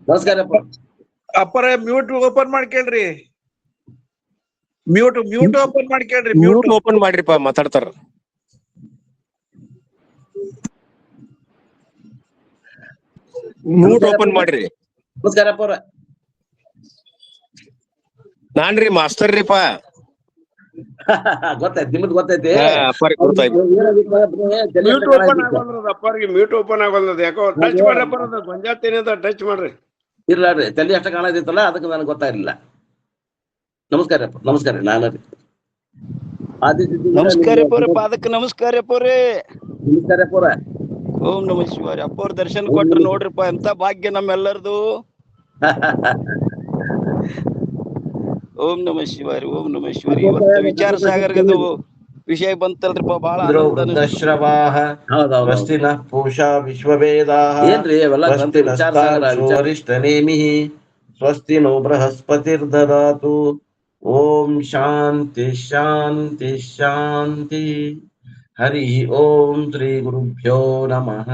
ನಮಸ್ಕಾರ ಅಪ್ಪರ mute open ಮಾಡ್ಕೇಳ್ರಿ. ಮ್ಯೂಟ್ ಓಪನ್ ಮಾಡ್ಕೇಳ್ರಿ. ಮ್ಯೂಟ್ ಓಪನ್ ಮಾಡ್ರಿಪ್ಪ, ಮಾತಾಡ್ತಾರ. ಮ್ಯೂಟ್ ಓಪನ್ ಮಾಡ್ರಿ. ನಮಸ್ಕಾರ ಅಪ್ಪರ. ನಾನ್ರಿ ಮಾಸ್ತರ್ ರೀಪ. ಗೊತ್ತಾಯ್ತು, ನಿಮ್ದು ಗೊತ್ತೈತಿ. ಅಪ್ಪರಿಗೆ ಗೊತ್ತಾಯ್ತು. ಮ್ಯೂಟ್ ಓಪನ್ ಆಗೋದ್ರದ ಅಪ್ಪರಿಗೆ ಮ್ಯೂಟ್ ಓಪನ್ ಆಗೋದ್ರದ ಯಾಕೋ ಟಚ್ ಮಾಡ್ಲಪ್ಪ, ಗೊಂಜಾತೇನೆ ಅಂತ ಟಚ್ ಮಾಡ್ರಿ. ಇರ್ಲಾಡ್ರಿ, ತಲೆ ಅಷ್ಟ ಕಾಣದಿತ್ತಲ್ಲ, ಅದಕ್ಕೆ ನನಗೆ ಗೊತ್ತಾಗಿರ್ಲಿಲ್ಲ. ನಮಸ್ಕಾರ ಅಪ್ಪ. ನಮಸ್ಕಾರ. ನಾನು ನಮಸ್ಕಾರ ಅಪ್ಪವ್ರೆ, ಪಾದಕ್ಕೆ ನಮಸ್ಕಾರ ಅಪ್ಪವ್ರೆ. ನಮಸ್ಕಾರ ಅಪ್ಪರ. ಓಂ ನಮ ಶಿವಾಯ. ಅಪ್ಪವ್ರ ದರ್ಶನ ಕೊಟ್ರು ನೋಡ್ರಿಪ್ಪ, ಎಂತ ಭಾಗ್ಯ ನಮ್ಮೆಲ್ಲರದು. ಓಂ ನಮ ಶಿವಾಯ. ಓಂ ನಮ ಶಿವಾಯ. ಇವತ್ತು ವಿಚಾರ ಸಾಗರದು ವಿಷಯ ಬಂತಲ್ರಿಪ್ಪ, ಬಹಳ ಪೂಷಾ ವಿಶ್ವವೇದಾಃ. ಏನ್ರಿ ಅವೆಲ್ಲ ವರಿಷ್ಠನೇಮಿಃ ಸ್ವಸ್ತಿ ನೋ ಬೃಹಸ್ಪತಿರ್ದದಾತು. ಓಂ ಶಾಂತಿ ಶಾಂತಿ ಶಾಂತಿ. ಹರಿ ಓಂ ಶ್ರೀ ಗುರುಭ್ಯೋ ನಮಃ.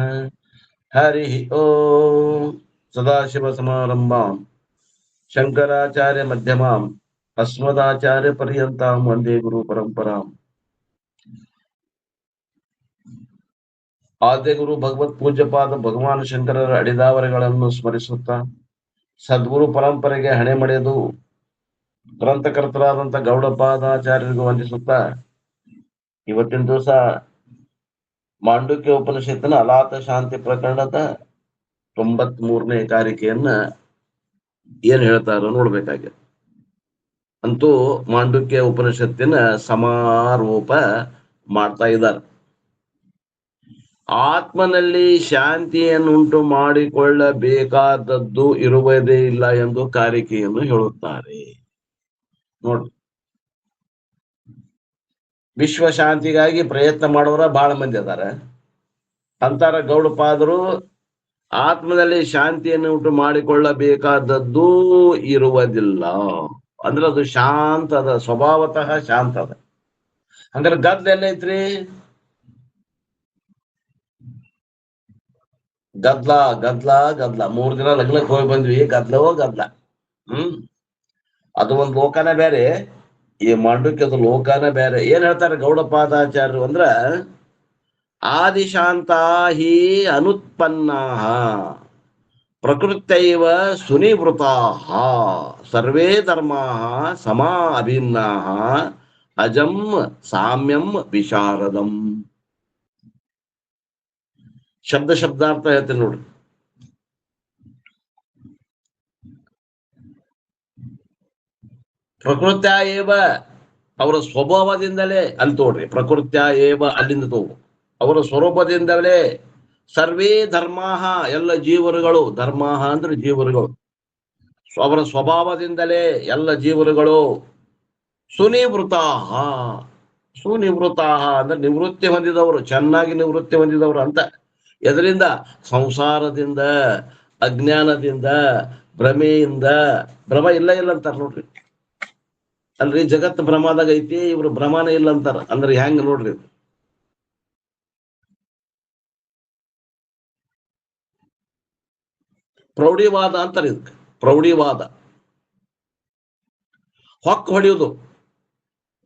ಹರಿ ಓಂ. ಸದಾಶಿವ ಸಮಾರಂಭಾಂ ಶಂಕರಾಚಾರ್ಯ ಮಧ್ಯಮಾಂ ಅಸ್ಮದಾಚಾರ್ಯ ಪರ್ಯಂತಾಂ ವಂದೇ ಗುರು ಪರಂಪರಾಂ. ಆದ್ಯಗುರು ಭಗವತ್ ಪೂಜ್ಯಪಾದ ಭಗವಾನ್ ಶಂಕರರ ಅಡಿದಾವರೆಗಳನ್ನು ಸ್ಮರಿಸುತ್ತಾ, ಸದ್ಗುರು ಪರಂಪರೆಗೆ ಹಣೆ ಮಡೆದು ಗ್ರಂಥಕರ್ತರಾದಂಥ ಗೌಡಪಾದಾಚಾರ್ಯರಿಗೂ ವಂದಿಸುತ್ತಾ, ಇವತ್ತಿನ ದಿವಸ ಮಾಂಡುಕ್ಯ ಉಪನಿಷತ್ತಿನ ಅಲಾತ ಶಾಂತಿ ಪ್ರಕರಣದ 93ನೇ ಕಾರಿಕೆಯನ್ನ ಏನ್ ಹೇಳ್ತಾರೋ ನೋಡ್ಬೇಕಾಗಿದೆ. ಅಂತೂ ಮಾಂಡುಕ್ಯ ಉಪನಿಷತ್ತಿನ ಸಮಾರೋಪ ಮಾಡ್ತಾ ಇದ್ದಾರೆ. ಆತ್ಮನಲ್ಲಿ ಶಾಂತಿಯನ್ನುಂಟು ಮಾಡಿಕೊಳ್ಳಬೇಕಾದದ್ದು ಇರುವುದೇ ಇಲ್ಲ ಎಂದು ಕಾರಿಕೆಯನ್ನು ಹೇಳುತ್ತಾರೆ. ನೋಡ್ರಿ, ವಿಶ್ವ ಶಾಂತಿಗಾಗಿ ಪ್ರಯತ್ನ ಮಾಡೋರ ಬಹಳ ಮಂದಿ ಅದಾರ. ಅಂತಾರ ಗೌಡಪಾದರು, ಆತ್ಮದಲ್ಲಿ ಶಾಂತಿಯನ್ನು ಉಂಟು ಮಾಡಿಕೊಳ್ಳಬೇಕಾದದ್ದು ಇರುವುದಿಲ್ಲ. ಅಂದ್ರೆ ಅದು ಶಾಂತ ಅದ, ಸ್ವಭಾವತಃ ಶಾಂತ ಅದ. ಹಂಗಾರೆ ಗದ್ಲ ಎಲ್ಲೈತ್ರಿ? ಗದ್ಲ ಗದ್ಲ ಗದ್ಲ. 3 ದಿನ ಲಗ್ನಕ್ಕೆ ಹೋಗಿ ಬಂದ್ವಿ, ಗದ್ಲವೋ ಗದ್ಲ. ಅದು ಒಂದು ಲೋಕನ ಬೇರೆ, ಈ ಮಾಂಡುಕ್ಯದ ಲೋಕನ ಬೇರೆ. ಏನ್ ಹೇಳ್ತಾರೆ ಗೌಡಪಾದಾಚಾರ್ಯರು ಅಂದ್ರ, ಆದಿಶಾಂತಾ ಹಿ ಅನುತ್ಪನ್ನಾ ಪ್ರಕೃತ್ಯೈವ ಸುನಿವೃತಾಃ ಸರ್ವೇ ಧರ್ಮಾಃ ಸಮಾ ಅಭಿನ್ನಾಃ ಅಜಂ ಸಾಮ್ಯಂ ವಿಶಾರದಂ. ಶಬ್ದಾರ್ಥ ಹೇಳ್ತೀನಿ ನೋಡ್ರಿ. ಪ್ರಕೃತ್ಯ ಏವ ಅವರ ಸ್ವಭಾವದಿಂದಲೇ ಅಲ್ಲಿ ತೋಡ್ರಿ. ಪ್ರಕೃತ್ಯ ಏವ ಅಲ್ಲಿಂದ ತಗೋ, ಅವರ ಸ್ವರೂಪದಿಂದಲೇ ಸರ್ವೇ ಧರ್ಮಾಹ ಎಲ್ಲ ಜೀವರುಗಳು, ಧರ್ಮಾಹ ಅಂದ್ರೆ ಜೀವರುಗಳು, ಅವರ ಸ್ವಭಾವದಿಂದಲೇ ಎಲ್ಲ ಜೀವರುಗಳು ಸುನಿವೃತಾಹ. ಸುನಿವೃತಾಹ ಅಂದ್ರೆ ನಿವೃತ್ತಿ ಹೊಂದಿದವರು, ಚೆನ್ನಾಗಿ ನಿವೃತ್ತಿ ಹೊಂದಿದವರು ಅಂತ. ಎದರಿಂದ? ಸಂಸಾರದಿಂದ, ಅಜ್ಞಾನದಿಂದ, ಭ್ರಮೆಯಿಂದ. ಭ್ರಮ ಇಲ್ಲ ಅಂತಾರ ನೋಡ್ರಿ. ಅಲ್ರಿ, ಜಗತ್ ಭ್ರಮದಾಗ ಐತಿ, ಇವ್ರು ಭ್ರಮನೇ ಇಲ್ಲ ಅಂತಾರ. ಅಂದ್ರೆ ಹೆಂಗ ನೋಡ್ರಿ, ಪ್ರೌಢಿವಾದ ಅಂತಾರೆ ಇದಕ್ಕೆ. ಪ್ರೌಢಿವಾದ, ಹೊಕ್ಕ ಹೊಡೆಯುವುದು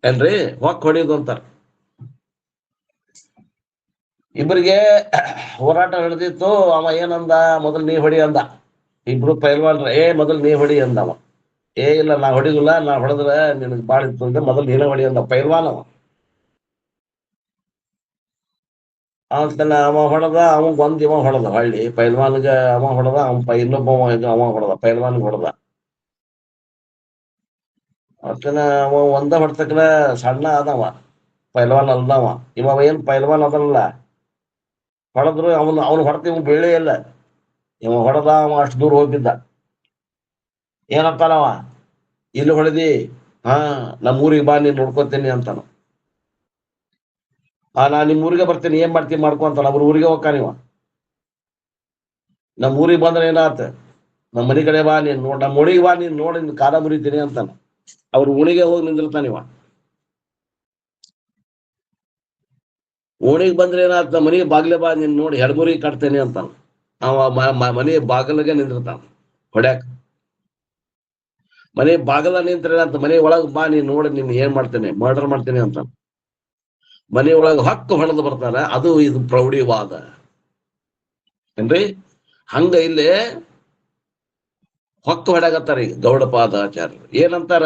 ಏನ್ರಿ, ಹೊಕ್ಕ ಹೊಡೆಯುವುದು ಅಂತಾರ. ಇಬ್ಬರಿಗೆ ಹೋರಾಟ ನಡೆದಿತ್ತು. ಅವ ಏನಂದ, ಮೊದಲು ನೀ ಹೊಡಿ ಅಂದ. ಇಬ್ರು ಪೈಲ್ವಾನ್ರ, ಮೊದಲು ನೀ ಹೊಡಿ ಅಂದವ. ಇಲ್ಲ, ನಾ ಹೊಡಿದಿಲ್ಲ, ನಾ ಹೊಡೆದ್ರ ನಿನಗೆ ಬಾಳ ಇತ್ತು ಅಂದ್ರೆ ಮೊದಲು ನೀನ ಹೊಡಿ ಅಂದ ಪೈಲ್ವಾನವ. ಅವ ಹೊಡೆದ, ಅವಂಗ ಇವ ಹೊಡೆದ. ಹಳ್ಳಿ ಪೈಲ್ವಾನ್ಗ ಅವ ಹೊಡೆದ, ಇನ್ನೊಬ್ಬ ಅವ ಹೊಡೆದ, ಪೈಲ್ವಾನ್ಗೆ ಹೊಡೆದ. ಅವ ಒಂದ ಹೊಡ್ತಕ್ಕನ ಸಣ್ಣ ಅದವ, ಪೈಲ್ವಾನ್ ಅಲ್ದವ. ಇವ ಏನ್ ಪೈಲ್ವಾನ್ ಅದಲ್ಲ, ಹೊಡೆದ್ರು ಅವನು ಹೊಡೆದ, ಇವ್ ಬೀಳೇ ಇಲ್ಲ. ಇವ ಹೊಡೆದ, ಅವ ಅಷ್ಟು ದೂರ ಹೋಗಿದ್ದ. ಏನಂತಾನವ, ಇಲ್ಲಿ ಹೊಡೆದಿ, ನಮ್ಮೂರಿಗೆ ಬಾ, ನೀನ್ ನೋಡ್ಕೋತೀನಿ ಅಂತಾನ. ನಾ ನಿಮ್ ಊರಿಗೆ ಬರ್ತೀನಿ, ಏನ್ ಮಾಡ್ತೀನಿ ಮಾಡ್ಕೊ ಅಂತಾನ. ಅವ್ರ ಊರಿಗೆ ಹೋಗ್ಕಾನಿವ. ನಮ್ ಊರಿಗೆ ಬಂದ್ರೆ ಏನಾತ, ನಮ್ಮ ಮನೆ ಕಡೆ ಬಾ, ನೀನ್ ನೋಡ್, ನಮ್ಮ ಒಣಿಗೆ ಬಾ, ನೀನ್ ನೋಡಿ ನಿನ್ ಕಾಲ ಮುರಿತೀನಿ ಅಂತಾನ. ಅವ್ರ ಉಣಿಗೆ ಹೋಗಿ ನಿಂದಿರ್ತಾನಿವ. ಓಣಿಗೆ ಬಂದ್ರೆ ಏನಾತ, ನಮ್ಮ ಮನೆಗೆ ಬಾಗ್ಲೆ ಬಾ, ನೀನ್ ನೋಡಿ ಹೆಡ್ಮುರಿಗೆ ಕಟ್ತೇನೆ ಅಂತಾನ. ಅವ ಮನೆ ಬಾಗಿಲಿಗೆ ನಿಂದಿರ್ತಾನ. ಹೊಡ್ಯಾಕ. ಮನೆ ಬಾಗಲ ನಿಂತ್ರೆ ಅಂತ ಮನೆ ಒಳಗ್ ಬಾ ನೀನ್ ನೋಡಿ ನೀನ್ ಏನ್ ಮಾಡ್ತೇನೆ, ಮರ್ಡರ್ ಮಾಡ್ತೇನೆ ಅಂತ ಮನೆ ಒಳಗ ಹಕ್ಕು ಹೊಡೆದು ಬರ್ತಾರ. ಅದು ಇದು ಪ್ರೌಢಿವಾದ ಏನ್ರಿ. ಹಂಗ ಇಲ್ಲಿ ಹೊಕ್ಕು ಹೊಡ್ಯಾಕತ್ತಾರ ಈಗ ಗೌಡಪಾದಾಚಾರ್ಯರು. ಏನಂತಾರ,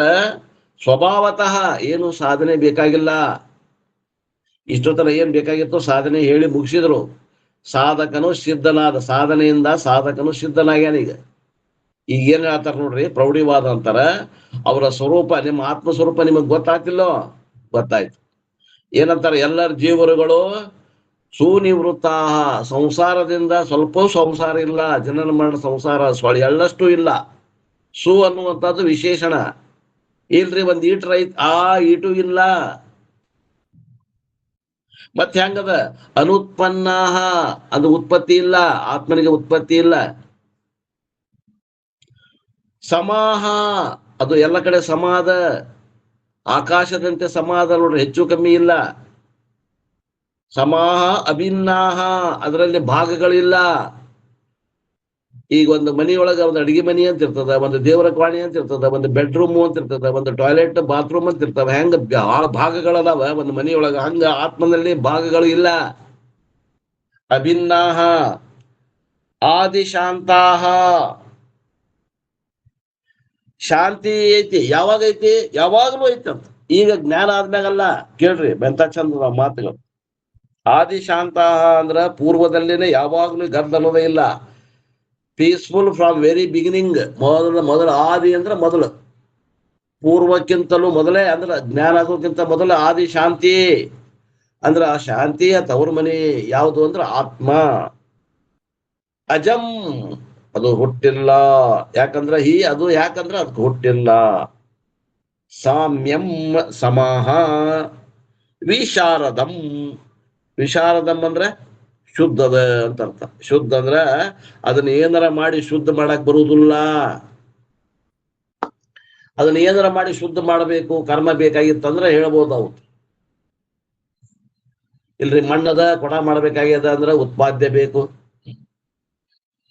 ಸ್ವಭಾವತಃ ಏನು ಸಾಧನೆ ಬೇಕಾಗಿಲ್ಲ. ಇಷ್ಟೊತ್ತನ ಏನ್ ಬೇಕಾಗಿತ್ತು ಸಾಧನೆ ಹೇಳಿ ಮುಗಿಸಿದ್ರು. ಸಾಧಕನು ಸಿದ್ಧನಾದ, ಸಾಧನೆಯಿಂದ ಸಾಧಕನು ಸಿದ್ಧನಾಗ್ಯಾನ. ಈಗ ಏನ್ ಹೇಳ್ತಾರ ನೋಡ್ರಿ, ಪ್ರೌಢಿವಾದ ಅಂತಾರ. ಅವರ ಸ್ವರೂಪ, ನಿಮ್ಮ ಆತ್ಮ ಸ್ವರೂಪ ನಿಮಗ್ ಗೊತ್ತಾಗ್ತಿಲ್ಲೋ? ಗೊತ್ತಾಯ್ತು. ಏನಂತಾರ, ಎಲ್ಲರ ಜೀವರುಗಳು ಸುನಿವೃತ್ತ, ಸಂಸಾರದಿಂದ ಸ್ವಲ್ಪ ಸಂಸಾರ ಇಲ್ಲ, ಜನನ ಮರಣ ಸಂಸಾರ ಎಳ್ಳಷ್ಟು ಇಲ್ಲ. ಸು ಅನ್ನುವಂಥದ್ದು ವಿಶೇಷಣ. ಇಲ್ರಿ ಒಂದ್ ಈಟ್ರ ಐತ್, ಆ ಈಟು ಇಲ್ಲ. ಮತ್ತೆ ಹೆಂಗದ, ಅನುತ್ಪನ್ನ, ಅದು ಉತ್ಪತ್ತಿ ಇಲ್ಲ, ಆತ್ಮನಿಗೆ ಉತ್ಪತ್ತಿ ಇಲ್ಲ. ಸಮಾಹ, ಅದು ಎಲ್ಲ ಕಡೆ ಸಮಾದ, ಆಕಾಶದಂತೆ ಸಮಾದ ನೋಡ್ರಿ, ಹೆಚ್ಚು ಕಮ್ಮಿ ಇಲ್ಲ. ಸಮಾಹ ಅಭಿನ್ನಾಹ, ಅದರಲ್ಲಿ ಭಾಗಗಳಿಲ್ಲ. ಈಗ ಒಂದು ಮನಿಯೊಳಗ ಒಂದು ಅಡಿಗೆ ಮನಿ ಅಂತ ಇರ್ತದ, ಒಂದು ದೇವರ ಕೋಣೆ ಅಂತ ಇರ್ತದ, ಒಂದು ಬೆಡ್ರೂಮ್ ಅಂತ ಇರ್ತದ, ಒಂದು ಟಾಯ್ಲೆಟ್ ಬಾತ್ರೂಮ್ ಅಂತ ಇರ್ತವ. ಹೆಂಗ ಭಾಗಗಳದಾವ ಒಂದು ಮನಿಯೊಳಗ, ಹಂಗ ಆತ್ಮನಲ್ಲಿ ಭಾಗಗಳು ಇಲ್ಲ. ಅಭಿನ್ನಾಹ ಆದಿಶಾಂತಾಹ, ಶಾಂತಿ ಐತಿ. ಯಾವಾಗ ಐತಿ? ಯಾವಾಗ್ಲೂ ಐತಂತ. ಈಗ ಜ್ಞಾನ ಆದ್ಮ್ಯಾಗಲ್ಲ. ಕೇಳ್ರಿ ಬೆಂತ ಚಂದ ಮಾತುಗಳು. ಆದಿಶಾಂತ ಅಂದ್ರ ಪೂರ್ವದಲ್ಲಿನೇ ಯಾವಾಗ್ಲೂ ಗರ್ದ ಅನ್ನೋದೇ ಇಲ್ಲ. Peaceful from very beginning. ಮೊದಲ ಆದಿ ಅಂದ್ರ ಮೊದಲು, ಪೂರ್ವಕ್ಕಿಂತಲೂ ಮೊದಲೇ, ಅಂದ್ರ ಜ್ಞಾನ ಆಗೋಕ್ಕಿಂತ ಮೊದಲ ಆದಿ ಶಾಂತಿ. ಅಂದ್ರ ಆ ಶಾಂತಿಯ ತವರು ಮನೆ ಯಾವುದು ಅಂದ್ರ ಆತ್ಮ. ಅಜಂ, ಅದು ಹುಟ್ಟಿಲ್ಲ. ಯಾಕಂದ್ರ ಯಾಕಂದ್ರ ಅದಕ್ಕೆ ಹುಟ್ಟಿಲ್ಲ. ಸಾಮ್ಯಂ ಸಮಾಹ ವಿಶಾರದಂ. ವಿಶಾರದಂ ಅಂದ್ರೆ ಶುದ್ಧದ ಅಂತ ಅರ್ಥ. ಶುದ್ಧ ಅಂದ್ರ ಅದನ್ನ ಏನಾರ ಮಾಡಿ ಶುದ್ಧ ಮಾಡಕ್ ಬರುವುದಿಲ್ಲ. ಅದನ್ನ ಏನಾರ ಮಾಡಿ ಶುದ್ಧ ಮಾಡಬೇಕು, ಕರ್ಮ ಬೇಕಾಗಿತ್ತಂದ್ರ ಹೇಳ್ಬೋದು. ಅವ್ರು ಇಲ್ರಿ ಮಣ್ಣದ ಕೊಡ ಮಾಡ್ಬೇಕಾಗ್ಯದ ಅಂದ್ರ ಉತ್ಪಾದ್ಯ ಬೇಕು.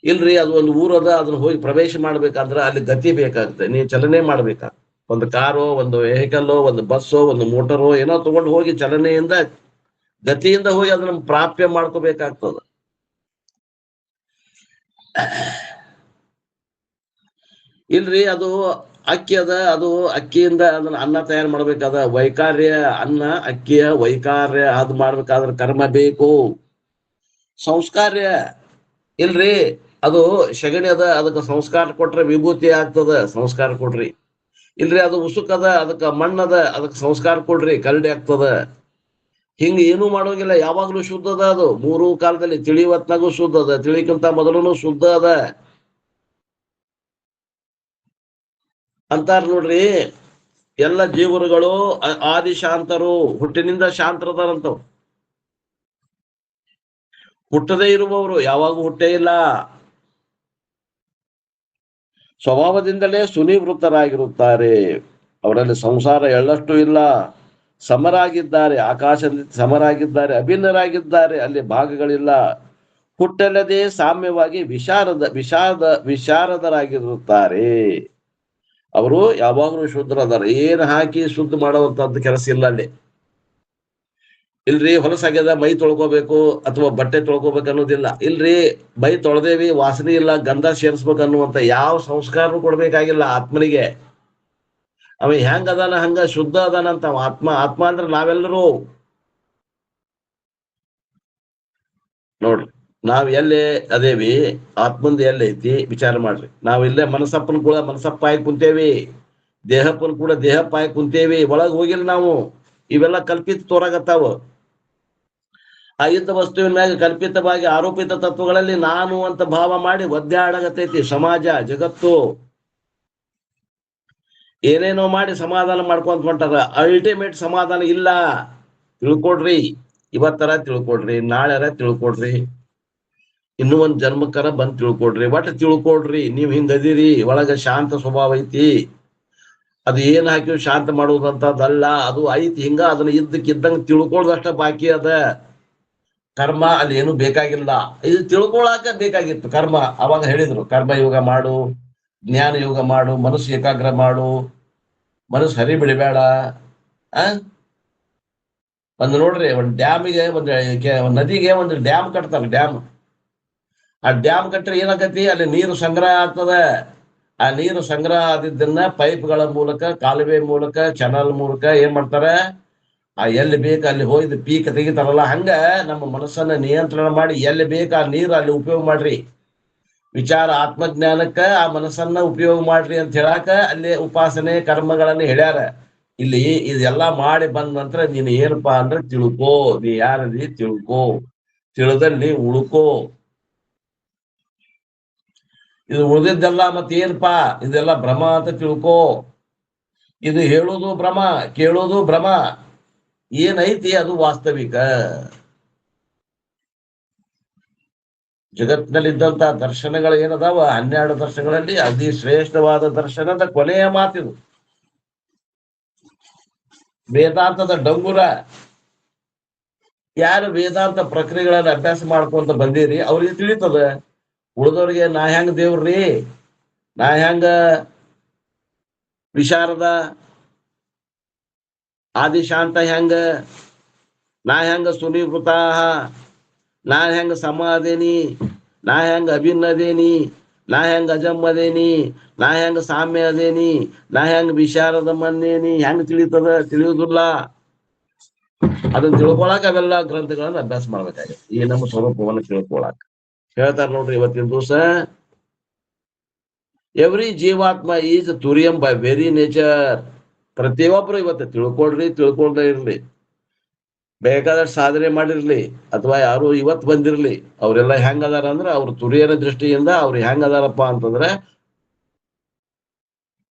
ಇಲ್ರಿ ಅದು ಒಂದು ಊರದ, ಅದನ್ನ ಹೋಗಿ ಪ್ರವೇಶ ಮಾಡ್ಬೇಕಂದ್ರ ಅಲ್ಲಿ ಗತಿ ಬೇಕಾಗುತ್ತೆ, ನೀವು ಚಲನೆ ಮಾಡ್ಬೇಕಾಗ್ತದೆ. ಒಂದು ಕಾರೋ, ಒಂದು ವೆಹಿಕಲ್ಲೋ, ಒಂದು ಬಸ್ಸೋ, ಒಂದು ಮೋಟರೋ ಏನೋ ತಗೊಂಡು ಹೋಗಿ ಚಲನೆಯಿಂದ, ಗತಿಯಿಂದ ಹೋಗಿ ಅದನ್ನ ಪ್ರಾಪ್ಯ ಮಾಡ್ಕೋಬೇಕಾಗ್ತದ. ಇಲ್ರಿ ಅದು ಅಕ್ಕಿ ಅದ, ಅದು ಅಕ್ಕಿಯಿಂದ ಅದನ್ನ ಅನ್ನ ತಯಾರು ಮಾಡ್ಬೇಕಾದ ವೈಕಾರ್ಯ, ಅನ್ನ ಅಕ್ಕಿಯ ವೈಕಾರ್ಯ ಅದು ಮಾಡ್ಬೇಕಾದ್ರ ಕರ್ಮ ಬೇಕು, ಸಂಸ್ಕಾರ್ಯ. ಇಲ್ರಿ ಅದು ಸಗಣಿ ಅದ, ಅದಕ್ಕೆ ಸಂಸ್ಕಾರ ಕೊಟ್ರೆ ವಿಭೂತಿ ಆಗ್ತದ, ಸಂಸ್ಕಾರ ಕೊಡ್ರಿ. ಇಲ್ರಿ ಅದು ಉಸುಕದ, ಅದಕ್ಕೆ ಮಣ್ಣದ, ಅದಕ್ಕೆ ಸಂಸ್ಕಾರ ಕೊಡ್ರಿ, ಕರಡಿ ಆಗ್ತದ. ಹಿಂಗ ಏನೂ ಮಾಡೋಂಗಿಲ್ಲ, ಯಾವಾಗ್ಲೂ ಶುದ್ಧ ಅದ. ಅದು ಮೂರು ಕಾಲದಲ್ಲಿ ತಿಳಿವತ್ನಾಗೂ ಶುದ್ಧ ಅದ, ತಿಳಿಕ್ಕಿಂತ ಮೊದಲು ಶುದ್ಧ ಅದ ಅಂತಾರ ನೋಡ್ರಿ. ಎಲ್ಲ ಜೀವರುಗಳು ಆದಿಶಾಂತರು, ಹುಟ್ಟಿನಿಂದ ಶಾಂತರದಾರಂತವ್. ಹುಟ್ಟದೇ ಇರುವವರು ಯಾವಾಗೂ ಹುಟ್ಟೇ ಇಲ್ಲ. ಸ್ವಭಾವದಿಂದಲೇ ಸುನಿವೃತ್ತರಾಗಿರುತ್ತಾರೆ. ಅವರಲ್ಲಿ ಸಂಸಾರ ಎಳ್ಳಷ್ಟು ಇಲ್ಲ. ಸಮರಾಗಿದ್ದಾರೆ, ಆಕಾಶದಿಂದ ಸಮರಾಗಿದ್ದಾರೆ, ಅಭಿನ್ನರಾಗಿದ್ದಾರೆ, ಅಲ್ಲಿ ಭಾಗಗಳಿಲ್ಲ. ಹುಟ್ಟಲ್ಲದೆ ಸಾಮ್ಯವಾಗಿ ವಿಶಾರದರಾಗಿರುತ್ತಾರೆ. ಅವರು ಯಾವಾಗಲೂ ಶುದ್ಧರದಾರ. ಏನ್ ಹಾಕಿ ಶುದ್ಧ ಮಾಡುವಂತದ್ದು ಕೆಲಸ ಇಲ್ಲ ಅಲ್ಲಿ. ಇಲ್ರಿ ಹೊಲಸಾಗ್ಯದ ಮೈ ತೊಳ್ಕೋಬೇಕು ಅಥವಾ ಬಟ್ಟೆ ತೊಳ್ಕೋಬೇಕು ಅನ್ನೋದಿಲ್ಲ. ಇಲ್ರಿ ಮೈ ತೊಳೆದೇವಿ, ವಾಸನೆ ಇಲ್ಲ, ಗಂಧ ಸೇರಿಸ್ಬೇಕು ಅನ್ನುವಂತ ಯಾವ ಸಂಸ್ಕಾರನು ಕೊಡ್ಬೇಕಾಗಿಲ್ಲ ಆತ್ಮನಿಗೆ. ಅವ ಹೆಂಗ ಅದಾನ ಹಂಗ ಶುದ್ಧ ಅದಾನಂತ ಆತ್ಮ. ಆತ್ಮ ಅಂದ್ರೆ ನಾವೆಲ್ಲರೂ ನೋಡ್ರಿ. ನಾವ್ ಎಲ್ಲೇ ಅದೇವಿ, ಆತ್ಮಂದ ಎಲ್ಲೈತಿ ವಿಚಾರ ಮಾಡ್ರಿ. ನಾವ್ ಇಲ್ಲೇ ಮನಸ್ಸಪ್ಪನ ಕೂಡ ಮನಸ್ಸಪ್ಪ ಆಗಿ ಕುಂತೇವಿ, ದೇಹಪ್ಪನ ಕೂಡ ದೇಹಪ್ಪ ಆಗಿ ಕುಂತೇವಿ, ಒಳಗ್ ಹೋಗಿಲ್ಲ ನಾವು. ಇವೆಲ್ಲ ಕಲ್ಪಿತ ತೋರಾಗತ್ತಾವ. ಅಯುತ ವಸ್ತುವಿನ ಮ್ಯಾಗ ಕಲ್ಪಿತವಾಗಿ ಆರೋಪಿತ ತತ್ವಗಳಲ್ಲಿ ನಾನು ಅಂತ ಭಾವ ಮಾಡಿ ಒದ್ದಾಡಗತೈತಿ ಸಮಾಜ, ಜಗತ್ತು. ಏನೇನೋ ಮಾಡಿ ಸಮಾಧಾನ ಮಾಡ್ಕೊಂತ ಹೊಂಟಾರ. ಅಲ್ಟಿಮೇಟ್ ಸಮಾಧಾನ ಇಲ್ಲ. ತಿಳ್ಕೊಡ್ರಿ, ಇವತ್ತರ ತಿಳ್ಕೊಡ್ರಿ, ನಾಳೆರ ತಿಳ್ಕೊಡ್ರಿ, ಇನ್ನೂ ಒಂದ್ ಜನ್ಮಕ್ಕರ ಬಂದ್ ತಿಳ್ಕೊಡ್ರಿ. ಒಟ್ಟು ತಿಳ್ಕೊಡ್ರಿ ನೀವ್ ಹಿಂಗದಿರಿ, ಒಳಗ ಶಾಂತ ಸ್ವಭಾವ ಐತಿ. ಅದು ಏನ್ ಹಾಕಿವ್ ಶಾಂತ ಮಾಡುವುದಂತದಲ್ಲ, ಅದು ಐತಿ ಹಿಂಗ. ಅದನ್ನ ಇದ್ದಕ್ಕಿದ್ದಂಗ ತಿಳ್ಕೊಳ್ದಷ್ಟ ಬಾಕಿ ಅದ. ಕರ್ಮ ಅಲ್ಲಿ ಏನು ಬೇಕಾಗಿಲ್ಲ. ಇದು ತಿಳ್ಕೊಳಕ ಬೇಕಾಗಿತ್ತು ಕರ್ಮ. ಅವಾಗ ಹೇಳಿದ್ರು ಕರ್ಮ ಯೋಗ ಮಾಡು, ಜ್ಞಾನ ಯೋಗ ಮಾಡು, ಮನಸ್ಸು ಏಕಾಗ್ರ ಮಾಡು, ಮನಸ್ಸು ಹರಿ ಬಿಡಬೇಡ. ಒಂದು ನೋಡ್ರಿ, ಒಂದು ಡ್ಯಾಮಿಗೆ ಒಂದು ನದಿಗೆ ಒಂದು ಡ್ಯಾಮ್ ಕಟ್ತಾರೆ. ಡ್ಯಾಮ್, ಆ ಡ್ಯಾಮ್ ಕಟ್ಟ್ರೆ ಏನಾಗತಿ, ಅಲ್ಲಿ ನೀರು ಸಂಗ್ರಹ ಆಗ್ತದ. ಆ ನೀರು ಸಂಗ್ರಹ ಆದಿದ್ದನ್ನ ಪೈಪ್ಗಳ ಮೂಲಕ, ಕಾಲುವೆ ಮೂಲಕ, ಚಾನಲ್ ಮೂಲಕ ಏನ್ ಮಾಡ್ತಾರೆ, ಆ ಎಲ್ಲಿ ಬೇಕು ಅಲ್ಲಿ ಹೋಯ್ದು ಪೀಕ್ ತೆಗಿತಾರಲ್ಲ, ಹಂಗ ನಮ್ಮ ಮನಸ್ಸನ್ನ ನಿಯಂತ್ರಣ ಮಾಡಿ ಎಲ್ಲಿ ಬೇಕು ಆ ನೀರು ಅಲ್ಲಿ ಉಪಯೋಗ ಮಾಡ್ರಿ. ವಿಚಾರ ಆತ್ಮಜ್ಞಾನಕ್ಕ ಆ ಮನಸ್ಸನ್ನ ಉಪಯೋಗ ಮಾಡ್ರಿ ಅಂತ ಹೇಳಾಕ ಅಲ್ಲಿ ಉಪಾಸನೆ ಕರ್ಮಗಳನ್ನ ಹೇಳ್ಯಾರ. ಇಲ್ಲಿ ಇದೆಲ್ಲಾ ಮಾಡಿ ಬಂದ ನಂತರ ನೀನು ಏನಪ್ಪಾ ಅಂದ್ರೆ ತಿಳ್ಕೋ, ನೀ ಯಾರದಿ ತಿಳ್ಕೋ, ತಿಳಿದಲ್ಲಿ ಉಳ್ಕೋ. ಇದು ಉಳಿದಿದ್ದೆಲ್ಲ ಮತ್ತೆ ಏನಪ್ಪಾ, ಇದೆಲ್ಲ ಭ್ರಮ ಅಂತ ತಿಳ್ಕೋ. ಇದು ಹೇಳೋದು ಭ್ರಮ, ಕೇಳೋದು ಭ್ರಮ, ಏನೈತಿ ಅದು ವಾಸ್ತವಿಕ. ಜಗತ್ತಿನಲ್ಲಿದ್ದಂತ ದರ್ಶನಗಳು ಏನದಾವ, 12 ದರ್ಶನಗಳಲ್ಲಿ ಅತಿ ಶ್ರೇಷ್ಠವಾದ ದರ್ಶನದ ಕೊನೆಯ ಮಾತಿದು. ವೇದಾಂತದ ಡಂಗುರ. ಯಾರು ವೇದಾಂತ ಪ್ರಕ್ರಿಯೆಗಳನ್ನ ಅಭ್ಯಾಸ ಮಾಡ್ಕೊಂತ ಬಂದಿರಿ ಅವ್ರಿಗೆ ತಿಳಿತದ. ಉಳಿದವ್ರಿಗೆ ನಾ ಹೆಂಗ ದೇವ್ರಿ, ನಾ ಹೆಂಗ ವಿಶಾರದ ಆದಿಶಾಂತ, ಹೆಂಗ ನಾ ಹೆಂಗ ಸುನಿವೃತ, ನಾ ಹೆಂಗ ಸಮ ಅದೇನಿ, ನಾ ಹೆಂಗ ಅಭಿನ್ನ ಅದೇನಿ, ನಾ ಹೆಂಗ ಅಜಮ್ ಅದೇನಿ, ನಾ ಹೆಂಗ ಸಾಮ್ಯ ಅದೇನಿ, ನಾ ಹೆಂಗ ವಿಶಾರದ ಮನ್ನೇನಿ, ಹೆಂಗ ತಿಳಿತದ? ತಿಳಿಯುವುದಿಲ್ಲ. ಅದನ್ನ ತಿಳ್ಕೊಳಕ್ ಅವೆಲ್ಲ ಗ್ರಂಥಗಳನ್ನ ಅಭ್ಯಾಸ ಮಾಡ್ಬೇಕಾಗಿದೆ, ಈ ನಮ್ಮ ಸ್ವರೂಪವನ್ನು ತಿಳ್ಕೊಳಕ್. ಹೇಳ್ತಾರ ನೋಡ್ರಿ ಇವತ್ತಿನ ದಿವಸ, ಎವ್ರಿ ಜೀವಾತ್ಮ ಈಸ್ ತುರಿಯಂ ಬೈ ವೆರಿ ನೇಚರ್. ಪ್ರತಿಯೊಬ್ರು ಇವತ್ತು ತಿಳ್ಕೊಳ್ರಿ, ತಿಳ್ಕೊಳ್ದೇ ಇರ್ಲಿ, ಬೇಕಾದಷ್ಟು ಸಾಧನೆ ಮಾಡಿರ್ಲಿ ಅಥವಾ ಯಾರು ಇವತ್ತು ಬಂದಿರ್ಲಿ, ಅವರೆಲ್ಲ ಹೆಂಗ್ ಅದಾರ ಅಂದ್ರೆ ಅವ್ರ ತುರಿಯನ ದೃಷ್ಟಿಯಿಂದ ಅವ್ರು ಹೆಂಗ್ ಅದಾರಪ್ಪ ಅಂತಂದ್ರೆ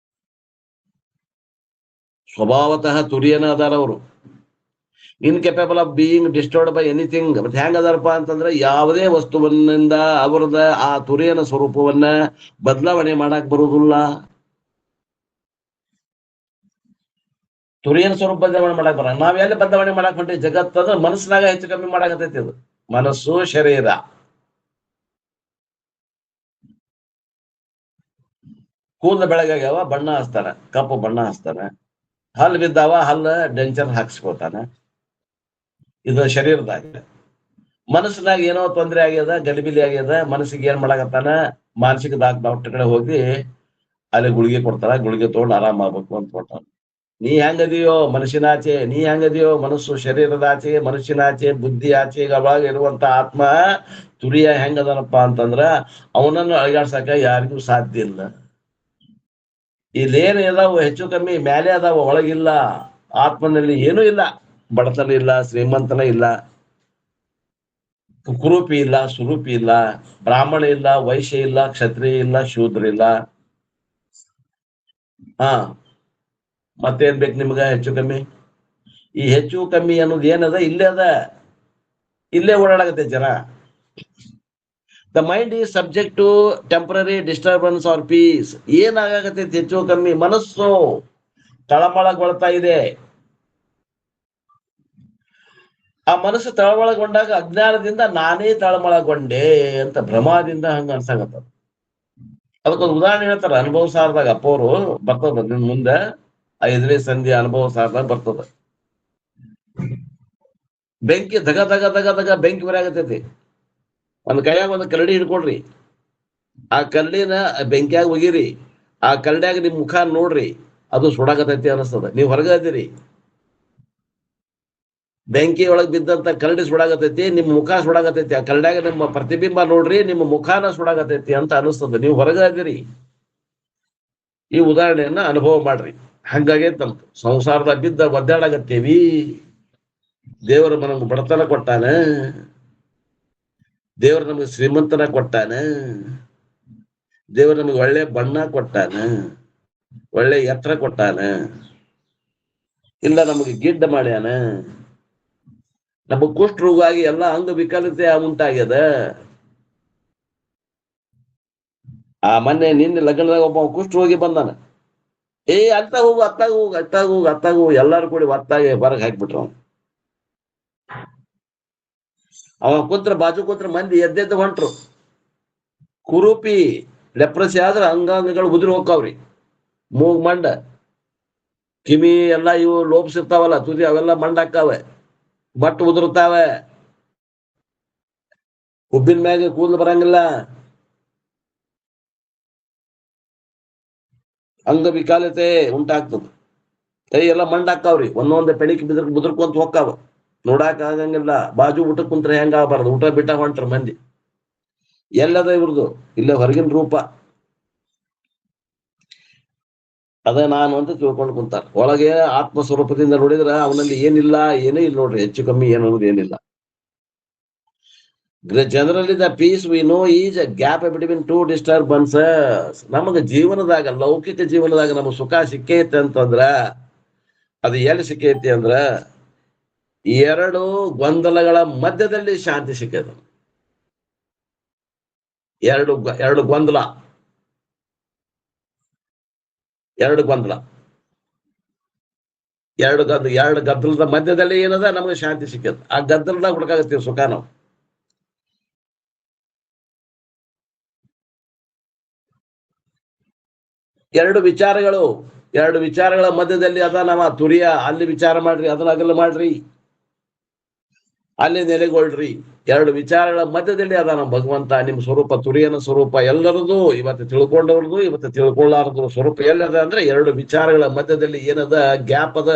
ಸ್ವಭಾವತಃ ತುರಿಯನ ಅದಾರ ಅವರು. Incapable of being disturbed by anything. ಮತ್ತೆ ಹೆಂಗ್ ಅದಾರಪ್ಪ ಅಂತಂದ್ರೆ ಯಾವುದೇ ವಸ್ತುವಿನಿಂದ ಅವರದ ಆ ತುರಿಯನ ಸ್ವರೂಪವನ್ನ ಬದಲಾವಣೆ ಮಾಡಕ್ ಬರುವುದಿಲ್ಲ. ತುರಿಯನ ಸ್ವರೂಪ ಬದಲಾವಣೆ ಮಾಡಕ್ ಬರ. ನಾವೆಲ್ಲ ಬದಲಾವಣೆ ಮಾಡಕ್ ಹೊಂಟಿವಿ? ಜಗತ್ತದ ಮನಸ್ಸಿನಾಗ ಹೆಚ್ಚು ಕಮ್ಮಿ ಮಾಡಾಕತೈತಿ. ಅದು ಮನಸ್ಸು ಶರೀರ. ಕೂದಲು ಬೆಳಗಾಗ್ಯಾವ, ಬಣ್ಣ ಹಚ್ತಾನ, ಕಪ್ಪು ಬಣ್ಣ ಹಚ್ತಾನ. ಹಲ್ಲು ಬಿದ್ದಾವ, ಹಲ್ಲು ಡೆಂಚರ್ ಹಾಕ್ಸ್ಕೊತಾನ. ಇದು ಶರೀರದಾಗ. ಮನಸ್ಸಿನಾಗ ಏನೋ ತೊಂದರೆ ಆಗ್ಯದ, ಗಲಿಬಿಲಿ ಆಗ್ಯದ, ಮನಸ್ಸಿಗೆ ಏನ್ ಮಾಡಾಕತ್ತಾನ, ಮಾನಸಿಕ ಡಾಕ್ಟರ್ ಕಡೆ ಹೋಗಿ ಅಲ್ಲಿ ಗುಳಿಗೆ ಕೊಡ್ತಾರ, ಗುಳಿಗೆ ತಗೊಂಡು ಆರಾಮ ಆಗ್ಬೇಕು ಅಂತ ಕೊಡ್ತಾನ. ನೀ ಹೆಂಗದಿಯೋ ಮನಸ್ಸಿನಾಚೆ, ನೀ ಹೆಂಗದಿಯೋ ಮನಸ್ಸು ಶರೀರದಾಚೆ, ಮನಸ್ಸಿನಾಚೆ ಬುದ್ಧಿ ಆಚೆ ಒಳಗ ಇರುವಂತ ಆತ್ಮ ತುರಿಯ ಹೆಂಗದನಪ್ಪ ಅಂತಂದ್ರ ಅವನನ್ನು ಅಳಗಾಡ್ಸಕ ಯಾರಿಗೂ ಸಾಧ್ಯ ಇಲ್ಲ. ಇಲ್ಲೇನು ಇದಾವ ಹೆಚ್ಚು ಕಮ್ಮಿ ಮ್ಯಾಲೆ ಅದಾವ, ಒಳಗಿಲ್ಲ. ಆತ್ಮನಲ್ಲಿ ಏನೂ ಇಲ್ಲ. ಬಡತನ ಇಲ್ಲ, ಶ್ರೀಮಂತನ ಇಲ್ಲ, ಕುರೂಪಿ ಇಲ್ಲ, ಸುರೂಪಿ ಇಲ್ಲ, ಬ್ರಾಹ್ಮಣ ಇಲ್ಲ, ವೈಶ್ಯ ಇಲ್ಲ, ಕ್ಷತ್ರಿಯ ಇಲ್ಲ, ಶೂದ್ರ ಇಲ್ಲ. ಮತ್ತೇನ್ ಬೇಕು ನಿಮ್ಗ ಹೆಚ್ಚು ಕಮ್ಮಿ? ಈ ಹೆಚ್ಚು ಕಮ್ಮಿ ಅನ್ನೋದು ಏನದ, ಇಲ್ಲೇ ಅದ, ಇಲ್ಲೇ ಓಡಾಡಕತ್ತೆ ಜನ. The mind is subject to temporary disturbance or peace. ಏನಾಗತೈತಿ ಹೆಚ್ಚು ಕಮ್ಮಿ? ಮನಸ್ಸು ತಳಮಳಗೊಳ್ತಾ ಇದೆ. ಆ ಮನಸ್ಸು ತಳಮಳಗೊಂಡಾಗ ಅಜ್ಞಾನದಿಂದ ನಾನೇ ತಳಮಳಗೊಂಡೆ ಅಂತ ಭ್ರಮಾದಿಂದ ಹಂಗ ಅನ್ಸಾಗತ್ತ. ಅದಕ್ಕೊಂದು ಉದಾಹರಣೆ ಹೇಳ್ತಾರ ಅನುಭವ ಸಾರದಾಗ. ಅಪ್ಪವರು ಬರ್ತದ ನಿನ್ ಮುಂದೆ, ಆ 5ನೇ ಸಂಧಿ ಅನುಭವ ಸಾರದಾಗ ಬರ್ತದ. ಬೆಂಕಿ ದಗ ದಗ ದಗ ದಗ ಬೆಂಕಿ ಬರಾಗತೈತಿ. ಒಂದ್ ಕೈಯಾಗ ಒಂದು ಕರಡಿ ಹಿಡ್ಕೊಳ್ರಿ, ಆ ಕರಡಿನ ಬೆಂಕಿಯಾಗ ಒಗಿರಿ, ಆ ಕರಡಿಯಾಗ ನಿಮ್ ಮುಖ ನೋಡ್ರಿ, ಅದು ಸುಡಾಕತೈತಿ ಅನಿಸ್ತದ. ನೀವ್ ಹೊರಗ ಅದಿರಿ, ಬೆಂಕಿ ಒಳಗ್ ಬಿದ್ದಂತ ಕರಡಿ ಸುಡಾಗತೈತಿ, ನಿಮ್ ಮುಖ ಸುಡಾಗತೈತಿ. ಆ ಕರಡಿಯಾಗ ನಿಮ್ಮ ಪ್ರತಿಬಿಂಬ ನೋಡ್ರಿ, ನಿಮ್ಮ ಮುಖಾನ ಸುಡಾಗತೈತಿ ಅಂತ ಅನಿಸ್ತದ. ನೀವು ಹೊರಗ ಅದಿರಿ. ಈ ಉದಾಹರಣೆಯನ್ನ ಅನುಭವ ಮಾಡ್ರಿ. ಹಂಗಾಗೆ ನಮ್ ಸಂಸಾರದಾಗ ಬಿದ್ದ ಒದ್ದಾಡಾಗತ್ತೇವಿ. ದೇವರು ನಮ್ಗೆ ಬಡತನ ಕೊಟ್ಟಾನ, ದೇವರು ನಮಗೆ ಶ್ರೀಮಂತನ ಕೊಟ್ಟಾನ, ದೇವರು ನಮಗೆ ಒಳ್ಳೆ ಬಣ್ಣ ಕೊಟ್ಟಾನ, ಒಳ್ಳೆ ಎತ್ತರ ಕೊಟ್ಟಾನ, ಇಲ್ಲ ನಮಗೆ ಗಿಡ್ಡ ಮಾಡ್ಯಾನ, ನಮಗ್ ಕುಷ್ಠ ರೋಗ ಆಗಿ ಎಲ್ಲ ಅಂಗವಿಕಲತೆ ಉಂಟಾಗ್ಯದ. ಆ ಮೊನ್ನೆ ನಿನ್ನೆ ಲಗ್ನದಾಗ ಒಬ್ಬ ಕುಷ್ಠ ರೋಗಿ ಬಂದಾನ. ಅತ್ತಾಗ ಹೋಗು, ಅತ್ತಾಗ ಹೋಗು, ಅತ್ತಾಗ ಹೋಗು, ಅತ್ತಾಗ ಹೋಗು, ಎಲ್ಲಾರು ಕೂಡಿ ಒತ್ತಾಗಿ ಹೊರಗೆ ಹಾಕ್ಬಿಟ್ರು. ಅವ ಕೂತ್ರ ಬಾಜು ಕೂತ್ರ ಮಂದಿ ಎದ್ದೆದ್ದು ಹೊಂಟ್ರು. ಕುರೂಪಿ ಲೆಪ್ರಸಿ ಆದ್ರೆ ಅಂಗಾಂಗಗಳು ಉದುರಿ ಹೋಗ್ತಾವ್ರಿ. ಮೂಗ್ ಮಂಡ, ಕಿವಿ ಎಲ್ಲ ಇವು ಲೋಪ್ಸ್ ಇರ್ತಾವಲ್ಲ ತುದಿ, ಅವೆಲ್ಲ ಮಂಡಾಕಾವೆ, ಬಟ್ ಉದುರ್ತಾವೆ, ಹುಬ್ಬಿನ ಮ್ಯಾಗೆ ಕೂದಲು ಬರಂಗಿಲ್ಲ, ಅಂಗವಿಕಾಲತೆ ಉಂಟಾಗ್ತದೆ. ಕೈ ಎಲ್ಲ ಮಂಡಾಕಾವ್ರಿ, ಒಂದೊಂದೇ ಪೆಣಿಕೆ ಬುದ್ರಕೊಂತ ಹೋಗ್ತಾವ, ನೋಡಾಕ ಆಗಂಗಿಲ್ಲ. ಬಾಜು ಊಟಕ್ಕೆ ಕುಂತ್ರೆ ಹೆಂಗ ಆಗಬಾರ್ದು, ಊಟ ಬಿಟ್ಟ ಹೊಂಟ್ರ ಮಂದಿ. ಎಲ್ಲದ ಇವ್ರದು ಇಲ್ಲೇ ಹೊರಗಿನ ರೂಪ ಅದ ನಾನು ಅಂತ ತಿಳ್ಕೊಂಡು ಕುಂತಾರ. ಒಳಗೆ ಆತ್ಮ ಸ್ವರೂಪದಿಂದ ನೋಡಿದ್ರ ಅವನಲ್ಲಿ ಏನಿಲ್ಲ, ಏನೂ ಇಲ್ಲ ನೋಡ್ರಿ, ಹೆಚ್ಚು ಕಮ್ಮಿ ಏನು ಅನ್ನೋದು ಏನಿಲ್ಲ. Generally the peace we know is a gap between two disturbances. ನಮಗ ಜೀವನದಾಗ, ಲೌಕಿಕ ಜೀವನದಾಗ ನಮಗ್ ಸುಖ ಸಿಕ್ಕೈತೆ ಅಂತಂದ್ರ ಅದು ಎಲ್ಲಿ ಸಿಕ್ಕೈತಿ ಅಂದ್ರ ಎರಡು ಗೊಂದಲಗಳ ಮಧ್ಯದಲ್ಲಿ ಶಾಂತಿ ಸಿಕ್ಕೈತೆ. ಎರಡು ಗೊಂದಲ ಎರಡು ಗದ್ದಲದ ಮಧ್ಯದಲ್ಲಿ ಏನದ ನಮಗೆ ಶಾಂತಿ ಸಿಕ್ಕೈತೆ. ಆ ಗದ್ದಲದಾಗ ಹುಡುಕಾಗತ್ತೀವಿ ಸುಖ ನಾವು. ಎರಡು ವಿಚಾರಗಳ ಮಧ್ಯದಲ್ಲಿ ಅದ ನಮ್ಮ ತುರಿಯ. ಅಲ್ಲಿ ವಿಚಾರ ಮಾಡ್ರಿ, ಅದನ್ನ ಅಗಲ ಮಾಡ್ರಿ, ಅಲ್ಲಿ ನೆಲೆಗೊಳ್ರಿ. ಎರಡು ವಿಚಾರಗಳ ಮಧ್ಯದಲ್ಲಿ ಅದ ನಮ್ಮ ಭಗವಂತ. ನಿಮ್ ಸ್ವರೂಪ, ತುರಿಯನ ಸ್ವರೂಪ ಎಲ್ಲರದು, ಇವತ್ತು ತಿಳ್ಕೊಂಡವ್ರದು, ಇವತ್ತು ತಿಳ್ಕೊಳ್ಳಾರದು ಸ್ವರೂಪ ಎಲ್ಲದ ಅಂದ್ರೆ ಎರಡು ವಿಚಾರಗಳ ಮಧ್ಯದಲ್ಲಿ ಏನದ ಗ್ಯಾಪ್ ಅದ,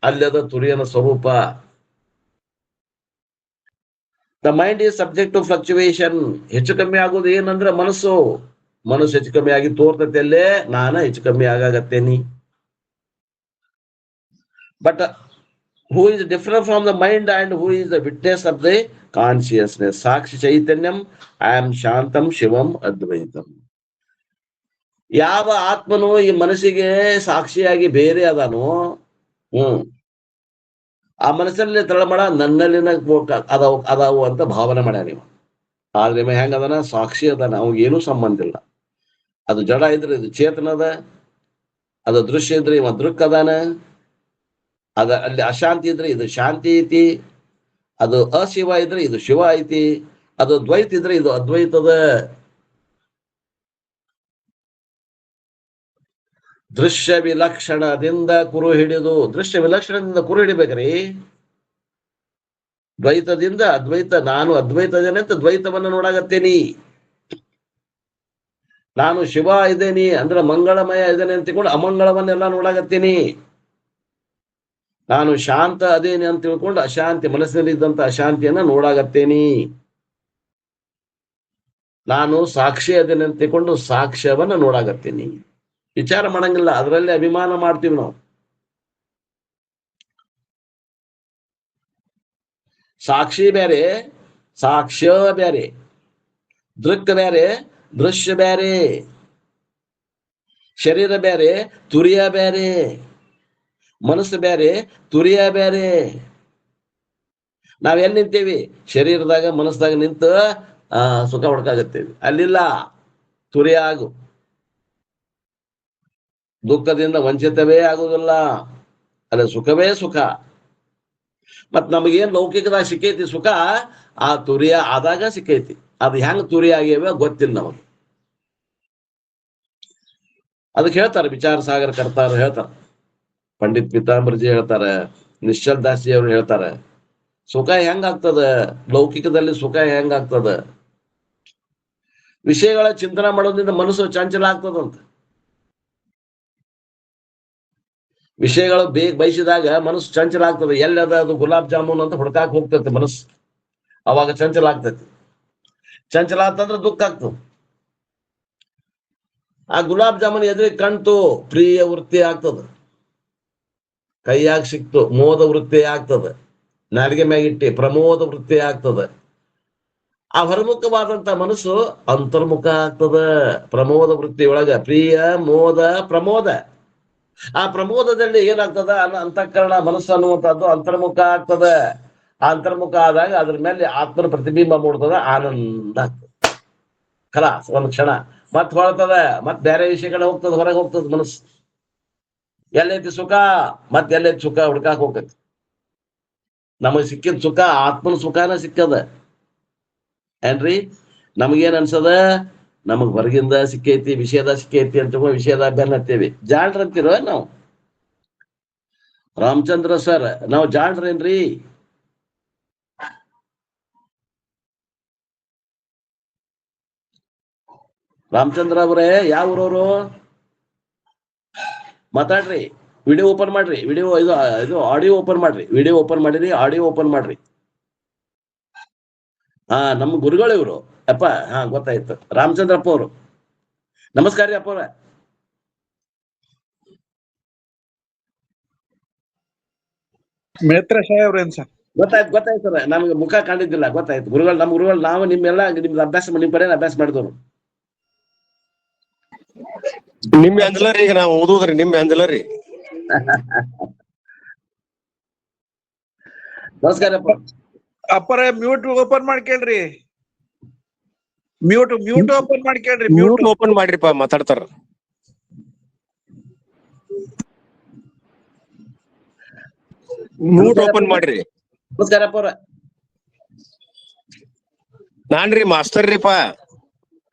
ಅಲ್ಲದ ತುರಿಯನ ಸ್ವರೂಪ. The mind is subject to fluctuation. ಹೆಚ್ಚು ಕಮ್ಮಿ ಆಗೋದು ಏನಂದ್ರೆ ಮನಸ್ಸು ಹೆಚ್ಚು ಕಮ್ಮಿ ಆಗಿ ತೋರ್ತೈತೆ, ಅಲ್ಲೇ ನಾನು ಹೆಚ್ಚು ಕಮ್ಮಿ ಆಗಾಗತ್ತೇನಿ. But who is different from the mind and who is the witness of the consciousness? ಸಾಕ್ಷಿ ಚೈತನ್ಯಂ, I am ಶಾಂತಂ ಶಿವಂ ಅದ್ವೈತಂ. ಯಾವ ಆತ್ಮನು ಈ ಮನಸ್ಸಿಗೆ ಸಾಕ್ಷಿಯಾಗಿ ಬೇರೆ ಅದಾನೋ, ಆ ಮನಸ್ಸಲ್ಲಿ ತಳಮಳ ನನ್ನಲ್ಲಿನ ಅದಾವು ಅಂತ ಭಾವನೆ ಮಾಡ್ಯಾನ ನೀವು. ಆದ್ರೆ ಹೆಂಗದಾನ? ಸಾಕ್ಷಿ ಅದಾನ, ಅವಾಗೇನು ಸಂಬಂಧ ಇಲ್ಲ. ಅದು ಜಡ ಇದ್ರೆ ಇದು ಚೇತನದ, ಅದು ದೃಶ್ಯ ಇದ್ರೆ ಇವ ದೃಕ್ ಅದಾನ, ಅಲ್ಲಿ ಅಶಾಂತಿ ಇದ್ರೆ ಇದು ಶಾಂತಿ ಐತಿ, ಅದು ಅಶಿವ ಇದ್ರೆ ಇದು ಶಿವ ಐತಿ, ಅದು ದ್ವೈತ ಇದ್ರೆ ಇದು ಅದ್ವೈತದ. ದೃಶ್ಯ ವಿಲಕ್ಷಣದಿಂದ ಕುರು ಹಿಡಿದು, ದೃಶ್ಯ ವಿಲಕ್ಷಣದಿಂದ ಕುರು ಹಿಡಿಬೇಕ್ರಿ. ದ್ವೈತದಿಂದ ಅದ್ವೈತ, ನಾನು ಅದ್ವೈತದೇನೆ ಅಂತ ದ್ವೈತವನ್ನ ನೋಡಾಗತ್ತೇನಿ. ನಾನು ಶಿವ ಇದ್ದೇನಿ ಅಂದ್ರೆ ಮಂಗಳಮಯ ಇದ್ದೇನೆ ಅಂತ ತಿಳ್ಕೊಂಡು ಅಮಂಗಳವನ್ನೆಲ್ಲ ನೋಡಾಗತ್ತೀನಿ. ನಾನು ಶಾಂತ ಅದೇನಿ ಅಂತ ತಿಳ್ಕೊಂಡು ಅಶಾಂತಿ, ಮನಸ್ಸಿನಲ್ಲಿ ಇದ್ದಂತ ಅಶಾಂತಿಯನ್ನ ನೋಡಾಗತ್ತೇನಿ. ನಾನು ಸಾಕ್ಷಿ ಅದೇನೆ ಅಂತ ತಿಳ್ಕೊಂಡು ಸಾಕ್ಷ್ಯವನ್ನ ನೋಡಾಗತ್ತೀನಿ. ವಿಚಾರ ಮಾಡಂಗಿಲ್ಲ, ಅದರಲ್ಲಿ ಅಭಿಮಾನ ಮಾಡ್ತೀವಿ ನಾವು. ಸಾಕ್ಷಿ ಬೇರೆ, ಸಾಕ್ಷ್ಯ ಬೇರೆ, ದೃಕ್ ಬೇರೆ, ದೃಶ್ಯ ಬೇರೆ, ಶರೀರ ಬೇರೆ, ತುರಿಯ ಬೇರೆ, ಮನಸ್ಸು ಬೇರೆ, ತುರಿಯ ಬೇರೆ. ನಾವೆಲ್ಲಿ ನಿಂತೇವಿ? ಶರೀರದಾಗ ಮನಸ್ಸದಾಗ ನಿಂತು ಸುಖ ಹುಡ್ಕಾಗತ್ತೇವಿ. ಅಲ್ಲಿಲ್ಲ, ತುರಿಯ ಆಗು. ದುಃಖದಿಂದ ವಂಚಿತವೇ ಆಗುದಿಲ್ಲ, ಅಲ್ಲ ಸುಖವೇ ಸುಖ. ಮತ್ ನಮಗೇನ್ ಲೌಕಿಕದಾಗ ಸಿಕ್ಕೈತಿ ಸುಖ, ಆ ತುರಿಯ ಆದಾಗ ಸಿಕ್ಕೈತಿ. ಅದು ಹೆಂಗ್ ತುರಿ ಆಗ್ಯಾವ ಗೊತ್ತಿಲ್ಲ ನಮಗೆ. ಅದಕ್ಕೆ ಹೇಳ್ತಾರೆ ವಿಚಾರ ಸಾಗರ ಕರ್ತಾರ ಹೇಳ್ತಾರ, ಪಂಡಿತ್ ಪೀತಾಂಬರ್ಜಿ ಹೇಳ್ತಾರೆ, ನಿಶ್ಚಲ್ ದಾಸ್ಜಿ ಅವ್ರು ಹೇಳ್ತಾರೆ, ಸುಖ ಹೆಂಗಾಗ್ತದ ಲೌಕಿಕದಲ್ಲಿ, ಸುಖ ಹೆಂಗಾಗ್ತದ? ವಿಷಯಗಳ ಚಿಂತನೆ ಮಾಡೋದ್ರಿಂದ ಮನಸ್ಸು ಚಂಚಲ ಆಗ್ತದಂತ. ವಿಷಯಗಳು ಬಯಸಿದಾಗ ಮನಸ್ಸು ಚಂಚಲ ಆಗ್ತದೆ. ಎಲ್ಲದ ಅದು ಗುಲಾಬ್ ಜಾಮೂನ್ ಅಂತ ಹುಡ್ಕಾಕ್ ಹೋಗ್ತೈತಿ ಮನಸ್ಸು, ಅವಾಗ ಚಂಚಲ ಆಗ್ತೈತಿ. ಚಂಚಲ ಅಂತಂದ್ರೆ ದುಃಖ ಆಗ್ತದೆ. ಆ ಗುಲಾಬ್ ಜಾಮೂನ್ ಎದುರಿಗೆ ಕಾಣ್ತು, ಪ್ರಿಯ ವೃತ್ತಿ ಆಗ್ತದ, ಕೈಯಾಗ ಸಿಕ್ತು ಮೋದ ವೃತ್ತಿ ಆಗ್ತದ, ನಾಡಿಗೆ ಮ್ಯಾಗಿಟ್ಟಿ ಪ್ರಮೋದ ವೃತ್ತಿ ಆಗ್ತದ. ಆ ಹೊರಮುಖವಾದಂತ ಮನಸ್ಸು ಅಂತರ್ಮುಖ ಆಗ್ತದ. ಪ್ರಮೋದ ವೃತ್ತಿ ಒಳಗ ಪ್ರಿಯ, ಮೋದ, ಪ್ರಮೋದ. ಆ ಪ್ರಮೋದದಲ್ಲಿ ಏನಾಗ್ತದ? ಅಂತಃಕರಣ ಮನಸ್ಸು ಅನ್ನುವಂಥದ್ದು ಅಂತರ್ಮುಖ ಆಗ್ತದ. ಆ ಅಂತರ್ಮುಖ ಆದಾಗ ಅದ್ರ ಮೇಲೆ ಆತ್ಮನ ಪ್ರತಿಬಿಂಬ ಮೂಡ್ತದ, ಆನಂದ ಆಗ್ತದ. ಖಲಾಸ್, ಒಂದ್ ಕ್ಷಣ ಮತ್ ಹೊಳ್ತದ, ಮತ್ ಬೇರೆ ವಿಷಯಗಳ ಹೋಗ್ತದ, ಹೊರಗೆ ಹೋಗ್ತದ ಮನಸ್ಸು. ಎಲ್ಲೈತಿ ಸುಖ, ಮತ್ ಎಲ್ಲೈತಿ ಸುಖ ಹುಡ್ಕಾಕ್ ಹೋಗ್ತೈತಿ. ನಮಗ್ ಸಿಕ್ಕಿದ ಸುಖ ಆತ್ಮನ ಸುಖನ ಸಿಕ್ಕದ ಏನ್ರಿ? ನಮಗೇನ್ ಅನ್ಸದ? ನಮಗ್ ಹೊರಗಿಂದ ಸಿಕ್ಕೈತಿ, ವಿಷಯದ ಸಿಕ್ಕೈತಿ ಅಂತ ವಿಷಯದ ಬೆನ್ನ ಹತ್ತೇವಿ. ಜಾಣ್ರ ಅಂತಿರೋ ನಾವು? ರಾಮಚಂದ್ರ ಸರ್, ನಾವು ಜಾಣ್ರೇನ್ರಿ? ರಾಮಚಂದ್ರ ಅವರೇ, ಯಾವ ಊರವರು? ಮಾತಾಡ್ರಿ. ವಿಡಿಯೋ ಓಪನ್ ಮಾಡ್ರಿ. ವಿಡಿಯೋ ಇದು ಆಡಿಯೋ ಓಪನ್ ಮಾಡ್ರಿ. ವಿಡಿಯೋ ಓಪನ್ ಮಾಡಿರಿ, ಆಡಿಯೋ ಓಪನ್ ಮಾಡ್ರಿ. ನಮ್ಮ ಗುರುಗಳು ಇವರು ಅಪ್ಪ. ಗೊತ್ತಾಯ್ತು. ರಾಮಚಂದ್ರಪ್ಪ ಅವರು. ನಮಸ್ಕಾರ ರೀ ಅಪ್ಪ ಅವ್ರ. ಮೇತ್ರ ಸಾಹೇಬ್ರೇನ್ ಸರ್? ಗೊತ್ತಾಯ್ತು ಸರ್. ನಮ್ಗೆ ಮುಖ ಕಾಣಿದ್ದಿಲ್ಲ. ಗೊತ್ತಾಯ್ತು ಗುರುಗಳು. ನಮ್ಮ ಗುರುಗಳು ನಾವು ನಿಮ್ಮೆಲ್ಲ ನಿಮ್ದು ಅಭ್ಯಾಸ ನಿಮ್ ಕಡೆ ಅಭ್ಯಾಸ ಮಾಡಿದವರು. ನಿಮ್ ಅಂಜಲರಿ ಈಗ ನಾವ್ ಓದುದ್ರಿ, ನಿಮ್ ಅಂಜಲರಿ. ನಮಸ್ಕಾರ ಅಪ್ಪ. ಅಪ್ಪರ ಮ್ಯೂಟ್ ಓಪನ್ ಮಾಡ್ಕೇಳ್ರಿ. ಮ್ಯೂಟ್ ಓಪನ್ ಮಾಡ್ಕೇಳ್ರಿ. ಮ್ಯೂಟ್ ಓಪನ್ ಮಾಡ್ರಿಪ್ಪ, ಮಾತಾಡ್ತಾರ. ಮ್ಯೂಟ್ ಓಪನ್ ಮಾಡ್ರಿ. ನಮಸ್ಕಾರ ಅಪ್ಪ ಅವ್ರ. ನಾನ್ರಿ ಮಾಸ್ತರ್ ರೀಪ.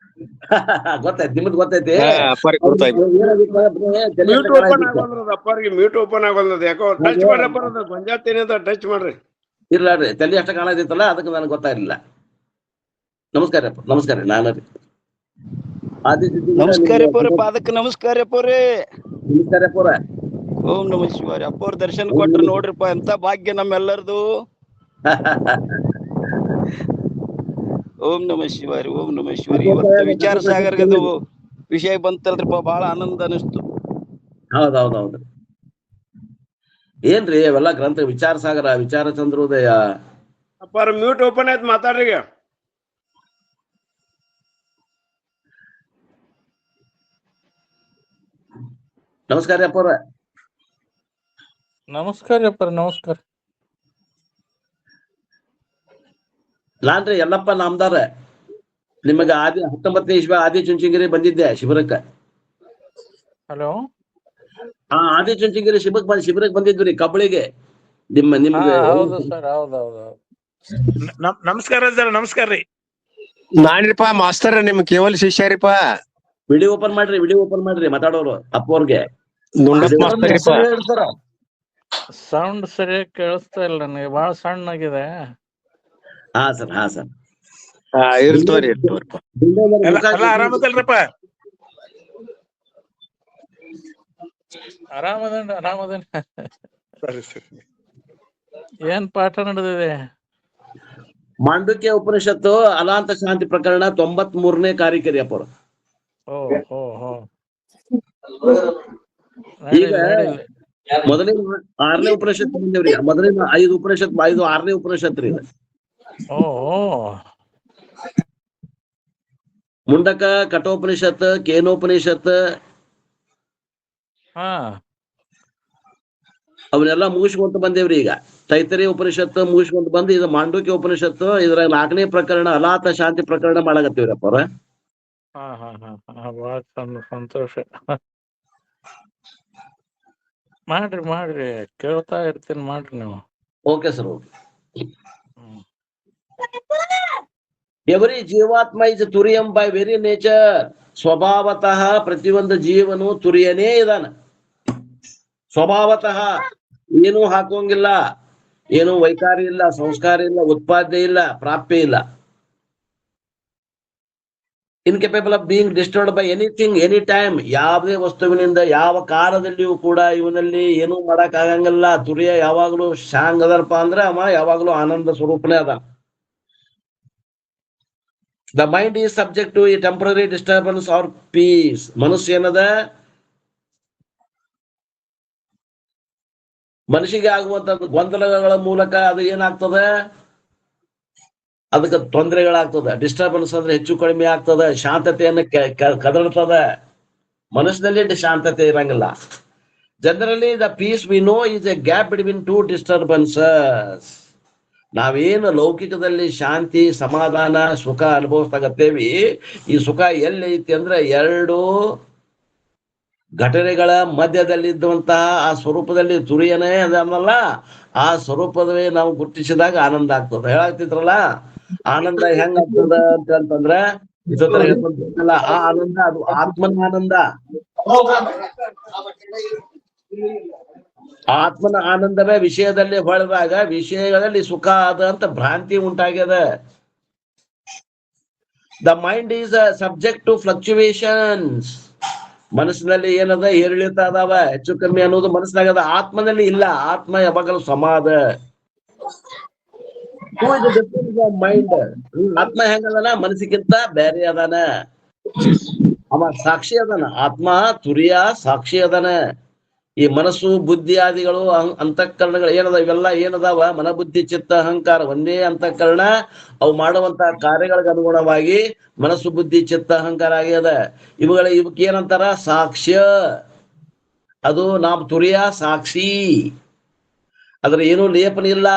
ಗೊತ್ತಾಯ್ತು, ನಿಮ್ದು ಗೊತ್ತೈತಿ. ಅಪ್ಪಾರಿಗೆ ಗೊತ್ತಾಯ್ತು. ಮ್ಯೂಟ್ ಓಪನ್ ಆಗೋದ್ರದ ಅಪ್ಪಾರಿಗೆ ಮ್ಯೂಟ್ ಓಪನ್ ಆಗೋದ್ ಯಾಕೋ ಟಚ್ ಮಾಡ್ರಪ್ಪ, ಗೊಂಜಾತಿನಿ ಅಂತ ಟಚ್ ಮಾಡ್ರಿ. ಇರ್ಲಾಡ್ರಿ, ತಲೆ ಅಷ್ಟ ಕಾಣದಿತ್ತಲ್ಲ, ಅದಕ್ಕೆ ನನಗೆ ಗೊತ್ತಾಗಿರ್ಲಿಲ್ಲ. ನಮಸ್ಕಾರ ಅಪ್ಪ. ನಮಸ್ಕಾರ. ನಾನು ರೀ ನಮಸ್ಕಾರ ಅಪ್ಪವ್ರೆ, ಪಾದಕ್ಕೆ ನಮಸ್ಕಾರ ಅಪ್ಪವ್ರೆ. ನಮಸ್ಕಾರ ಅಪ್ಪ ಅವ್ರ. ಓಂ ನಮ ಶಿವಾಯ. ಅಪ್ಪವ್ರ ದರ್ಶನ ಕೊಟ್ರು ನೋಡ್ರಿಪ್ಪ, ಎಂತ ಭಾಗ್ಯ ನಮ್ಮೆಲ್ಲರದು. ಓಂ ನಮ ಶಿವಾರಿ, ಓಂ ನಮ ಶಿವಾರಿ. ಇವತ್ತು ವಿಚಾರ ಸಾಗರದು ವಿಷಯ ಬಂತಲ್ರಿಪ್ಪ, ಬಹಳ ಆನಂದ ಅನಿಸ್ತು. ಹೌದೌದೌದು. ಏನ್ರಿ ಅವೆಲ್ಲ ಗ್ರಂಥ? ವಿಚಾರ ಸಾಗರ, ವಿಚಾರ ಚಂದ್ರೋದಯ. ಅಪ್ಪಾರ ಮ್ಯೂಟ್ ಓಪನ್ ಆಯ್ತು, ಮಾತಾಡ್ರಿ ಈಗ. ನಮಸ್ಕಾರ ಅಪ್ಪ ಅವ್ರ. ನಮಸ್ಕಾರ ಅಪ್ಪರ. ನಮಸ್ಕಾರ. ನಾನ್ರಿ ಯಲ್ಲಪ್ಪ ನಾಮದಾರ. ನಿಮಗ 19ನೇ ಇಸ್ವಿ ಆದಿಚುಂಚನಗಿರಿ ಬಂದಿದ್ದೆ ಶಿಬಿರಕ್ಕ. ಹಲೋ. ಆದಿಚುಂಚನಗಿರಿ ಶಿಬಿರಕ್ಕೆ ಬಂದಿದ್ವಿ ಕಬ್ಬಳಿಗೆ. ನಿಮ್ಗೆ ಹೌದು ಸರ್, ಹೌದೌದು. ನಮಸ್ಕಾರ ಸರ್. ನಮಸ್ಕಾರ ರೀ. ನಾನ್ರಿಪಾ ಮಾಸ್ತರ್, ನಿಮ್ ಕೇವಲ ಶಿಷ್ಯರಿಪ. ವಿಡಿಯೋ ಓಪನ್ ಮಾಡ್ರಿ ಮಾತಾಡೋರು ಅಪ್ಪವ್ರಿಗೆ. ನುಂಡಪ್ಪ ಮಾಸ್ತರ್ ರೀಪ. ಸೌಂಡ್ ಸರಿಯಾಗಿ ಕೇಳಿಸ್ತಾ ಇಲ್ಲ ನನಗೆ, ಬಹಳ ಸಣ್ಣಾಗಿದೆ. ಹಾ ಸರ್. ಇರ್ತವ್ರಿ. ಆರಾಮದಲ್ರಪ್ಪ? ಆರಾಮದೇನ್. ಸರಿ. ಏನ್ ಪಾಠ ನಡೆದಿದೆ? ಮಾಂಡುಕ್ಯ ಉಪನಿಷತ್ತು ಅಲಾಂತ ಶಾಂತಿ ಪ್ರಕರಣ 93ನೇ ಕಾರ್ಯಕರಿ ಅಪ್ಪರು. ಈಗ ಮೊದಲಿನ 6ನೇ ಉಪನಿಷತ್ತು ಬಂದೇವ್ರಿ. ಮೊದಲಿನ 5 ಉಪನಿಷತ್ 6ನೇ ಉಪನಿಷತ್ ರೀ. ಮುಂಡಕ, ಕಠೋಪನಿಷತ್, ಕೇನೋಪನಿಷತ್ ಅವನ್ನೆಲ್ಲ ಮುಗಿಸ್ಕೊಂತ ಬಂದೇವ್ರಿ. ಈಗ ತೈತರಿ ಉಪನಿಷತ್ತು ಮುಗಿಸ್ಕೊಂತ ಬಂದು ಇದು ಮಾಂಡುಕ್ಯ ಉಪನಿಷತ್ತು, ಇದ್ರ 4ನೇ ಪ್ರಕರಣ ಅಲಾತ ಶಾಂತಿ ಪ್ರಕರಣ ಮಾಡಕತ್ತೀವ್ರಪ್ಪ ಅವ್ರ. ಬಹಳ ಸಂತೋಷ. ಮಾಡ್ರಿ ಕೇಳ್ತಾ ಇರ್ತೀನಿ, ಮಾಡ್ರಿ ನೀವು. Okay sir. ಎವರಿ ಜೀವಾತ್ಮ ಇಸ್ ತುರಿಯಂ ಬೈ ವೆರಿ ನೇಚರ್. ಸ್ವಭಾವತಃ ಪ್ರತಿಯೊಂದು ಜೀವನು ತುರಿಯನೇ ಇದಾನ. ಸ್ವಭಾವತಃ ಏನೂ ಹಾಕೋಂಗಿಲ್ಲ, ಏನು ವೈಕಾರ ಇಲ್ಲ, ಸಂಸ್ಕಾರ ಇಲ್ಲ, ಉತ್ಪಾದ್ಯ ಇಲ್ಲ, ಪ್ರಾಪ್ಯ ಇಲ್ಲ. Incapable of being disturbed by anything any time. ಯಾವುದೇ ವಸ್ತುವಿನಿಂದ ಯಾವ ಕಾಲದಲ್ಲಿಯೂ ಕೂಡ ಇವನಲ್ಲಿ ಏನೂ ಮಾಡಕ್ ಆಗಂಗಿಲ್ಲ. ತುರಿಯ ಯಾವಾಗ್ಲೂ ಶಾಂಗ್ ಅದರಪ್ಪ ಅಂದ್ರೆ ಅವ ಯಾವಾಗ್ಲೂ ಆನಂದ ಸ್ವರೂಪನೇ ಅದ. The mind is subject to a temporary disturbance or peace. ಮನಸ್ಸು ಏನದ, ಮನುಷ್ಯಗೆ ಆಗುವಂತ ಗೊಂದಲಗಳ ಮೂಲಕ ಅದು ಏನಾಗ್ತದ, ಅದಕ್ಕೆ ತೊಂದರೆಗಳಾಗ್ತದ. ಡಿಸ್ಟರ್ಬೆನ್ಸ್ ಅಂದ್ರೆ ಹೆಚ್ಚು ಕಡಿಮೆ ಆಗ್ತದ, ಶಾಂತತೆಯನ್ನು ಕದಡ್ತದ. ಮನಸ್ಸಿನಲ್ಲಿ ಶಾಂತತೆ ಇರಂಗಿಲ್ಲ. Generally the peace we know is a gap between 2 disturbances. ನಾವೇನು ಲೌಕಿಕದಲ್ಲಿ ಶಾಂತಿ, ಸಮಾಧಾನ, ಸುಖ ಅನುಭವಿಸ್ತಾಗತ್ತೇವಿ, ಈ ಸುಖ ಎಲ್ಲಿ ಐತಿ ಅಂದ್ರೆ 2 ಘಟನೆಗಳ ಮಧ್ಯದಲ್ಲಿದ್ದಂತಹ ಆ ಸ್ವರೂಪದಲ್ಲಿ ತುರಿಯನೇ ಅದನ್ನಲ್ಲ, ಆ ಸ್ವರೂಪದವೇ ನಾವು ಗುರುತಿಸಿದಾಗ ಆನಂದ ಆಗ್ತದ. ಹೇಳಾಗ್ತಿದ್ರಲ್ಲ, ಆನಂದ ಹೆಂಗಾಗ್ತದ ಅಂತಂದ್ರ ಇಷ್ಟೊತ್ತರ ಹೇಳ್ಕೊಂತಿಲ್ಲ ಆ ಆನಂದ ಅದು ಆತ್ಮನ ಆನಂದ. ಆತ್ಮನ ಆನಂದವೇ ವಿಷಯದಲ್ಲಿ ಹೊಳೆದಾಗ ವಿಷಯಗಳಲ್ಲಿ ಸುಖ ಅದ ಅಂತ ಭ್ರಾಂತಿ ಉಂಟಾಗ್ಯದ. The mind is a subject to fluctuations. ಮನಸ್ಸಿನಲ್ಲಿ ಏನದ ಏರಿಳಿತ ಅದಾವ, ಹೆಚ್ಚು ಕಮ್ಮಿ ಅನ್ನೋದು ಮನಸ್ಸಿನಾಗದ. ಆತ್ಮನಲ್ಲಿ ಇಲ್ಲ, ಆತ್ಮ ಯಾವಾಗಲೂ ಸಮಾದ. ಮೈಂಡ್ ಆತ್ಮ ಹೆಂಗದಾನ, ಮನಸ್ಸಿಗಿಂತ ಬೇರೆ ಅದಾನ. ಅವ ಸಾಕ್ಷಿ ಅದಾನ, ಆತ್ಮ ತುರಿಯ ಸಾಕ್ಷಿ ಅದಾನ. ಈ ಮನಸ್ಸು ಬುದ್ಧಿ ಆದಿಗಳು ಅಂತಃಕರಣಗಳು ಏನದ, ಇವೆಲ್ಲ ಏನದಾವ, ಮನಬುದ್ಧಿ ಚಿತ್ತ ಅಹಂಕಾರ ಒಂದೇ ಅಂತಃಕರಣ. ಅವು ಮಾಡುವಂತ ಕಾರ್ಯಗಳಿಗೆ ಅನುಗುಣವಾಗಿ ಮನಸ್ಸು ಬುದ್ಧಿ ಚಿತ್ತ ಅಹಂಕಾರ ಆಗ್ಯದ. ಇವಕ್ಕೆ ಏನಂತಾರ, ಸಾಕ್ಷ್ಯ. ಅದು ನಾವು ತುರಿಯ ಸಾಕ್ಷಿ, ಅದ್ರ ಏನೂ ಲೇಪನ ಇಲ್ಲ.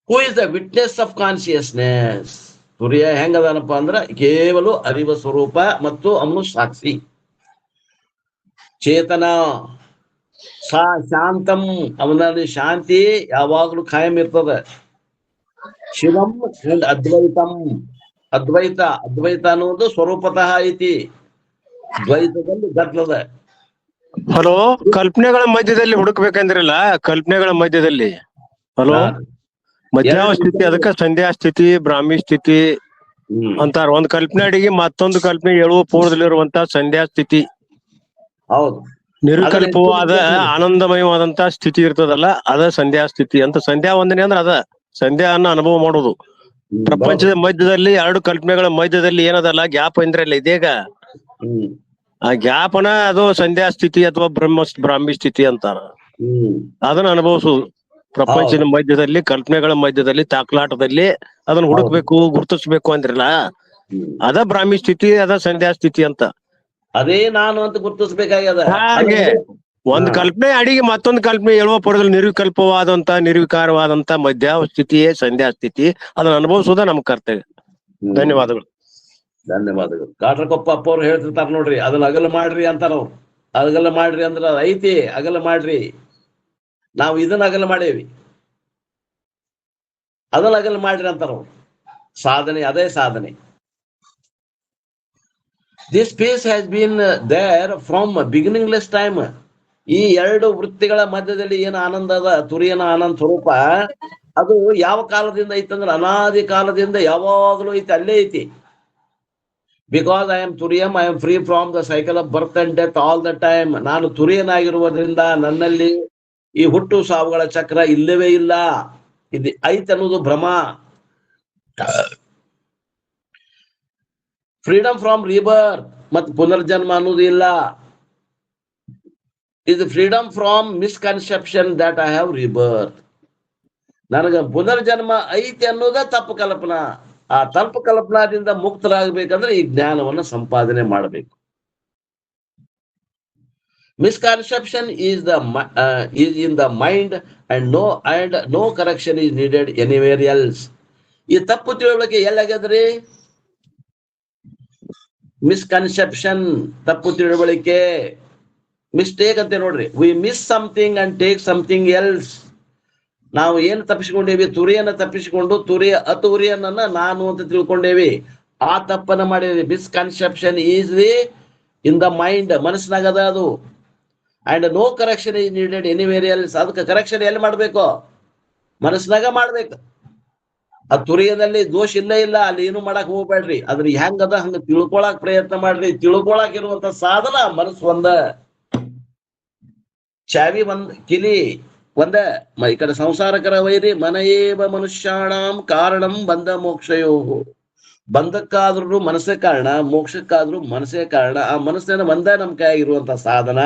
Who is the witness of consciousness. ತುರಿಯ ಹೆಂಗದಾನಪ್ಪ ಅಂದ್ರ ಕೇವಲ ಅರಿವ ಸ್ವರೂಪ ಮತ್ತು ಅವನು ಸಾಕ್ಷಿ. ಚೇತನ ಶಾಂತಂ, ಅವನಲ್ಲಿ ಶಾಂತಿ ಯಾವಾಗ್ಲೂ ಖಾಯಂ ಇರ್ತದ. ಶಿವಂ ಅಂಡ್ ಅದ್ವೈತಂ. ಅದ್ವೈತ ಅನ್ನುವುದು ಸ್ವರೂಪತಃ ಐತಿ, ದ್ವೈತದಲ್ಲಿ ಗದ್ಲದ. ಹಲೋ, ಕಲ್ಪನೆಗಳ ಮಧ್ಯದಲ್ಲಿ ಹುಡುಕ್ಬೇಕಂದ್ರಲ್ಲ, ಕಲ್ಪನೆಗಳ ಮಧ್ಯದಲ್ಲಿ. ಹಲೋ, ಮಧ್ಯಾವ ಸ್ಥಿತಿ, ಅದಕ್ಕ ಸಂಧ್ಯಾ ಸ್ಥಿತಿ, ಬ್ರಾಹ್ಮಿ ಸ್ಥಿತಿ ಅಂತಾರ. ಒಂದ್ ಕಲ್ಪನೆ ಅಡಿಗೆ ಮತ್ತೊಂದು ಕಲ್ಪನೆ ಹೇಳುವ ಪೂರ್ವದಲ್ಲಿರುವಂತ ಸಂಧ್ಯಾ ಸ್ಥಿತಿ. ಹೌದು, ನಿರುಕಲ್ಪವಾದ ಆನಂದಮಯವಾದಂತ ಸ್ಥಿತಿ ಇರ್ತದಲ್ಲ, ಅದ ಸಂಧ್ಯಾ ಸ್ಥಿತಿ ಅಂತ. ಸಂಧ್ಯಾ ವಂದನೆ ಅಂದ್ರೆ ಅದ ಸಂಧ್ಯಾ ಅನ್ನ ಅನುಭವ ಮಾಡೋದು. ಪ್ರಪಂಚದ ಮಧ್ಯದಲ್ಲಿ ಎರಡು ಕಲ್ಪನೆಗಳ ಮಧ್ಯದಲ್ಲಿ ಏನದಲ್ಲ ಗ್ಯಾಪ್ ಅಂದ್ರಲ್ಲ ಇದೀಗ, ಆ ಗ್ಯಾಪನ ಅದು ಸಂಧ್ಯಾ ಸ್ಥಿತಿ ಅಥವಾ ಬ್ರಾಹ್ಮಿ ಸ್ಥಿತಿ ಅಂತಾರ. ಅದನ್ನ ಅನುಭವಿಸುದು ಪ್ರಪಂಚದ ಮಧ್ಯದಲ್ಲಿ, ಕಲ್ಪನೆಗಳ ಮಧ್ಯದಲ್ಲಿ, ತಾಕ್ಲಾಟದಲ್ಲಿ ಅದನ್ನ ಹುಡುಕ್ಬೇಕು, ಗುರುತಿಸ್ಬೇಕು ಅಂದ್ರಲ್ಲ, ಅದ ಬ್ರಾಹ್ಮಿ ಸ್ಥಿತಿ, ಅದ ಸಂಧ್ಯಾ ಸ್ಥಿತಿ ಅಂತ. ಅದೇ ನಾನು ಅಂತ ಗುರುತಿಸ್ಬೇಕಾಗ್ಯದ. ಹಾಗೆ ಒಂದ್ ಕಲ್ಪನೆ ಅಡಿಗೆ ಮತ್ತೊಂದು ಕಲ್ಪನೆ ಹೇಳುವ ಪರದಲ್ಲಿ ನಿರ್ವಿಕಲ್ಪವಾದಂತ ನಿರ್ವಿಕಾರವಾದಂತ ಮಧ್ಯ ಸ್ಥಿತಿಯೇ ಸಂಧ್ಯಾ ಸ್ಥಿತಿ. ಅದನ್ನ ಅನುಭವಿಸೋದ ನಮ್ ಕರ್ತವ್ಯ. ಧನ್ಯವಾದಗಳು. ಧನ್ಯವಾದಗಳು. ಕಾಟ್ರಕೊಪ್ಪ ಅಪ್ಪ ಅವ್ರು ಹೇಳ್ತಿರ್ತಾರ ನೋಡ್ರಿ, ಅದನ್ನ ಅಗಲ ಮಾಡ್ರಿ ಅಂತಾರ ಅವ್ರು. ಅಗಲ ಮಾಡ್ರಿ ಅಂದ್ರ ಐತಿ, ಅಗಲ ಮಾಡ್ರಿ. ನಾವು ಇದನ್ನ ಅಗಲ ಮಾಡೇವಿ, ಅದನ್ನ ಅಗಲ ಮಾಡ್ರಿ ಅಂತಾರ ಅವ್ರು. ಸಾಧನೆ ಅದೇ ಸಾಧನೆ. This space has been there from beginningless time. ಈ ಎರಡು ವೃತ್ತಿಗಳ ಮಧ್ಯದಲ್ಲಿ ಏನು ಆನಂದ ಅದ, ತುರಿಯನ ಆನಂದ ಸ್ವರೂಪ, ಅದು ಯಾವ ಕಾಲದಿಂದ ಐತಂದ್ರೆ ಅನಾದಿ ಕಾಲದಿಂದ ಯಾವಾಗಲೂ ಐತಿ, ಅಲ್ಲೇ ಐತಿ. ಬಿಕಾಸ್ ಐ ಆಮ್ ತುರಿಯಂ, I am free from the cycle of birth and death all the time. ನಾನು ತುರಿಯನಾಗಿರುವುದರಿಂದ ನನ್ನಲ್ಲಿ ಈ ಹುಟ್ಟು ಸಾವುಗಳ ಚಕ್ರ ಇಲ್ಲವೇ ಇಲ್ಲ. ಇದು ಐತಿ ಅನ್ನೋದು ಭ್ರಮ. ಫ್ರೀಡಮ್ ಫ್ರಾಮ್ ರಿಬರ್ತ್, ಮತ್ ಪುನರ್ಜನ್ಮ ಅನ್ನೋದು ಇಲ್ಲ. ಇದು freedom from misconception that I have rebirth. ನನಗ ಪುನರ್ಜನ್ಮ ಐತಿ ಅನ್ನೋದ ತಪ್ಪು ಕಲ್ಪನಾ. ಆ ತಪ್ಪು ಕಲ್ಪನಾದಿಂದ ಮುಕ್ತರಾಗಬೇಕಂದ್ರೆ ಈ ಜ್ಞಾನವನ್ನ ಸಂಪಾದನೆ ಮಾಡಬೇಕು. Misconception is in the mind and no correction is needed anywhere else. ಈ ತಪ್ಪು ತಿಳುವಳಿಕೆ ಎಲ್ಲಾಗ್ಯದ್ರಿ? ಮಿಸ್ಕನ್ಸೆಪ್ಷನ್, ತಪ್ಪು ತಿಳುವಳಿಕೆ, ಮಿಸ್ಟೇಕ್ ಅಂತ ನೋಡ್ರಿ. V miss something and take something else. ನಾವು ಏನು ತಪ್ಪಿಸಿಕೊಂಡೇವಿ? ತುರಿಯನ್ನ ತಪ್ಪಿಸಿಕೊಂಡು ತುರಿಯನ್ನ ನಾನು ಅಂತ ತಿಳ್ಕೊಂಡೇವಿ. ಆ ತಪ್ಪನ್ನ ಮಾಡೇವಿ. Misconception is in the mind, ಮನಸ್ಸಿನಾಗದ ಅದು. And no correction is needed anywhere else. ಅದಕ್ಕೆ ಕರೆಕ್ಷನ್ ಎಲ್ಲಿ ಮಾಡ್ಬೇಕು? ಮನಸ್ಸಿನಾಗ ಮಾಡ್ಬೇಕು. ಆ ತುರಿಯದಲ್ಲಿ ದೋಷ ಇಲ್ಲ, ಅಲ್ಲಿ ಏನು ಮಾಡಕ್ ಹೋಗ್ಬೇಡ್ರಿ. ಅದ್ರ ಹೆಂಗದ ಹಂಗ ತಿಳ್ಕೊಳಕ್ ಪ್ರಯತ್ನ ಮಾಡ್ರಿ. ತಿಳ್ಕೊಳಕ್ ಇರುವಂತ ಸಾಧನ ಮನಸ್ಸು ಒಂದ, ಚಾವಿ ಒಂದ್, ಕಿಲಿ ಒಂದ. ಈ ಕಡೆ ಸಂಸಾರಕರ ವೈರಿ ಮನಯೇವ ಮನುಷ್ಯಾಣಂ ಕಾರಣಂ ಬಂಧ ಮೋಕ್ಷಯೋ. ಬಂಧಕ್ಕಾದ್ರೂ ಮನಸ್ಸೇ ಕಾರಣ, ಮೋಕ್ಷಕ್ಕಾದ್ರೂ ಮನಸ್ಸೇ ಕಾರಣ. ಆ ಮನಸ್ಸಿನ ಒಂದ ನಮ್ ಕೈಯಾಗಿರುವಂತ ಸಾಧನ.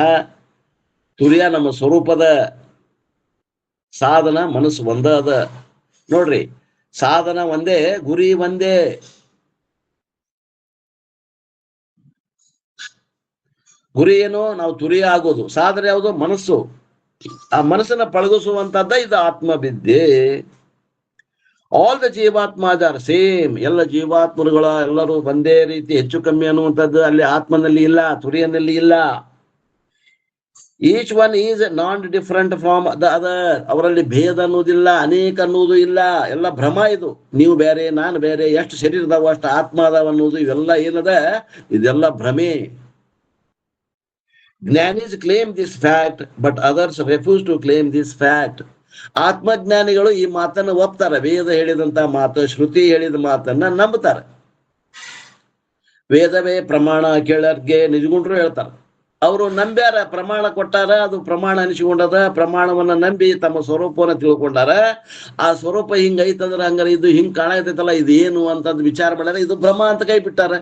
ತುರಿಯ ನಮ್ಮ ಸ್ವರೂಪದ ಸಾಧನ, ಮನಸ್ಸು ಒಂದ ಅದ ನೋಡ್ರಿ. ಸಾಧನ ಒಂದೇ, ಗುರಿ ಒಂದೇ. ಗುರಿ ಏನು? ನಾವು ತುರಿಯ ಆಗೋದು. ಸಾಧನೆ ಯಾವುದು? ಮನಸ್ಸು. ಆ ಮನಸ್ಸನ್ನ ಪಳಗಿಸುವಂತದ್ದ ಇದು ಆತ್ಮವಿದ್ಯೆ. ಆಲ್ ದ ಜೀವಾತ್ಮಾಸ್ ಆರ್ ಸೇಮ್. ಎಲ್ಲ ಜೀವಾತ್ಮರುಗಳ ಎಲ್ಲರೂ ಒಂದೇ ರೀತಿ, ಹೆಚ್ಚು ಕಮ್ಮಿ ಅನ್ನುವಂಥದ್ದು ಅಲ್ಲಿ ಆತ್ಮನಲ್ಲಿ ಇಲ್ಲ, ತುರಿಯನಲ್ಲಿ ಇಲ್ಲ. Each one is not different from the other. ಅವರಲ್ಲಿ ಭೇದ ಅನ್ನೋದಿಲ್ಲ, ಅನೇಕ ಅನ್ನೋದು ಇಲ್ಲ, ಎಲ್ಲ ಭ್ರಮ ಇದು. ನೀವು ಬೇರೆ, ನಾನು ಬೇರೆ, ಎಷ್ಟು ಶರೀರ ಅದಾವ ಅಷ್ಟು ಆತ್ಮ ಅದಾವ ಅನ್ನೋದು ಇವೆಲ್ಲ ಏನದ, ಇದೆಲ್ಲ ಭ್ರಮೆ. ಜ್ಞಾನೀಸ್ claim this fact but others refuse to claim this fact. ಆತ್ಮಜ್ಞಾನಿಗಳು ಈ ಮಾತನ್ನು ಒಪ್ತಾರೆ, ವೇದ ಹೇಳಿದಂತ ಮಾತು, ಶ್ರುತಿ ಹೇಳಿದ ಮಾತನ್ನ ನಂಬುತ್ತಾರೆ. ವೇದವೇ ಪ್ರಮಾಣ ಕೇಳರ್ಗೆ ನಿಜಗುಂಡ್ರು ಹೇಳ್ತಾರೆ. ಅವರು ನಂಬ್ಯಾರ, ಪ್ರಮಾಣ ಕೊಟ್ಟಾರ, ಅದು ಪ್ರಮಾಣ ಅನಿಸಿಕೊಂಡದ. ಪ್ರಮಾಣವನ್ನ ನಂಬಿ ತಮ್ಮ ಸ್ವರೂಪವನ್ನ ತಿಳ್ಕೊಂಡಾರ. ಆ ಸ್ವರೂಪ ಹಿಂಗೈತಂದ್ರ ಹಂಗಾರೆ ಇದು ಹಿಂಗ್ ಕಾಣತೈತಲ್ಲ, ಇದು ಏನು ಅಂತಂದು ವಿಚಾರ ಮಾಡ್ಯಾರ, ಇದು ಭ್ರಮ ಅಂತ ಕೈ ಬಿಟ್ಟಾರ.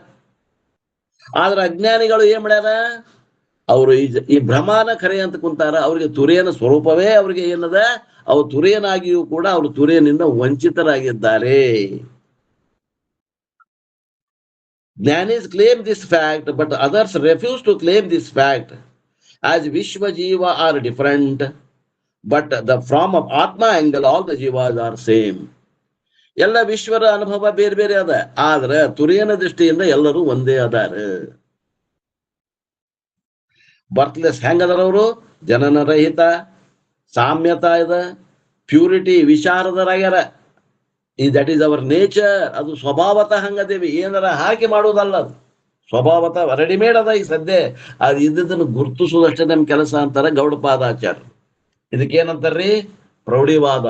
ಆದ್ರ ಅಜ್ಞಾನಿಗಳು ಏನ್ ಮಾಡ್ಯಾರ, ಅವರು ಈ ಭ್ರಮಾನ ಖರೆ ಅಂತ ಕುಂತಾರ. ಅವ್ರಿಗೆ ತುರಿಯನ ಸ್ವರೂಪವೇ ಅವ್ರಿಗೆ ಏನದ, ಅವ್ರು ತುರಿಯನಾಗಿಯೂ ಕೂಡ ಅವರು ತುರಿಯನಿಂದ ವಂಚಿತರಾಗಿದ್ದಾರೆ. Jnanis claim this fact, but others refuse to claim this fact. As Vishwa Jiva are different, but from Atma angle, all the Jivas are same. ಎಲ್ಲ ವಿಶ್ವರ ಅನುಭವ ಬೇರೆ ಬೇರೆ ಅದ, ಆದ್ರೆ ತುರಿಯನ ದೃಷ್ಟಿಯಿಂದ ಎಲ್ಲರೂ ಒಂದೇ ಅದಾರ. ಬರ್ತ್ಲೆಸ್ ಹೆಂಗ್ ಅದಾರ ಅವರು, ಜನನ ರಹಿತ, ಸಾಮ್ಯತಾ ಇದ, ಪ್ಯೂರಿಟಿ, ವಿಚಾರದರಾಗ್ಯಾರ. That is our nature. ಅದು ಸ್ವಭಾವತಃ ಹಂಗದೇವಿ, ಏನಾರ ಹಾಕಿ ಮಾಡೋದಲ್ಲ, ಅದು ಸ್ವಭಾವತಃ ರೆಡಿಮೇಡ್ ಅದ. ಈಗ ಸದ್ಯ ಅದು ಇದ್ದದನ್ನು ಗುರುತಿಸೋದಷ್ಟೇ ನಮ್ ಕೆಲಸ ಅಂತಾರ ಗೌಡಪಾದಾಚಾರ್ಯ. ಇದಕ್ಕೇನಂತಾರ್ರಿ, ಪ್ರೌಢಿವಾದ.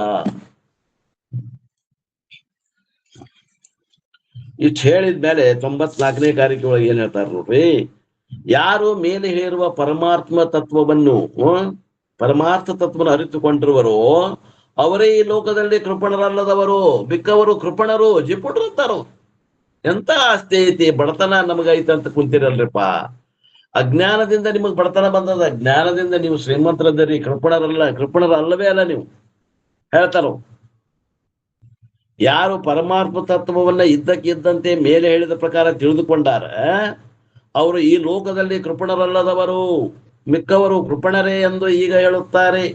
ಇಷ್ಟು ಹೇಳಿದ್ಮೇಲೆ 94ನೇ ಕಾರಿಕೆ ಒಳಗೆ ಏನ್ ಹೇಳ್ತಾರ ನೋಡ್ರಿ, ಯಾರು ಮೇಲೆ ಹೇಳಿರುವ ಪರಮಾತ್ಮ ತತ್ವವನ್ನು, ಪರಮಾರ್ಥ ತತ್ವವನ್ನು ಅರಿತುಕೊಂಡಿರುವರೋ ಅವರೇ ಈ ಲೋಕದಲ್ಲಿ ಕೃಪಣರಲ್ಲದವರು. ಬಿಕ್ಕವರು ಕೃಪಣರು, ಜಿಪುಟ್ರಂತಾರು. ಎಂತ ಆಸ್ತಿ ಐತಿ, ಬಡತನ ನಮಗೈತೆ ಅಂತ ಕುಂತಿರಲ್ರಿಪ್ಪ. ಅಜ್ಞಾನದಿಂದ ನಿಮಗ್ ಬಡತನ ಬಂದದ, ಜ್ಞಾನದಿಂದ ನೀವು ಶ್ರೀಮಂತರದ್ದರಿ, ಕೃಪಣರ ಅಲ್ಲವೇ ಅಲ್ಲ ನೀವು ಹೇಳ್ತಾರೋ. ಯಾರು ಪರಮಾತ್ಮ ತತ್ವವನ್ನ ಇದ್ದಕ್ಕಿದ್ದಂತೆ ಮೇಲೆ ಹೇಳಿದ ಪ್ರಕಾರ ತಿಳಿದುಕೊಂಡಾರ ಅವರು ಈ ಲೋಕದಲ್ಲಿ ಕೃಪಣರಲ್ಲದವರು, ಮಿಕ್ಕವರು ಕೃಪಣರೇ ಎಂದು ಈಗ ಹೇಳುತ್ತಾರೆ.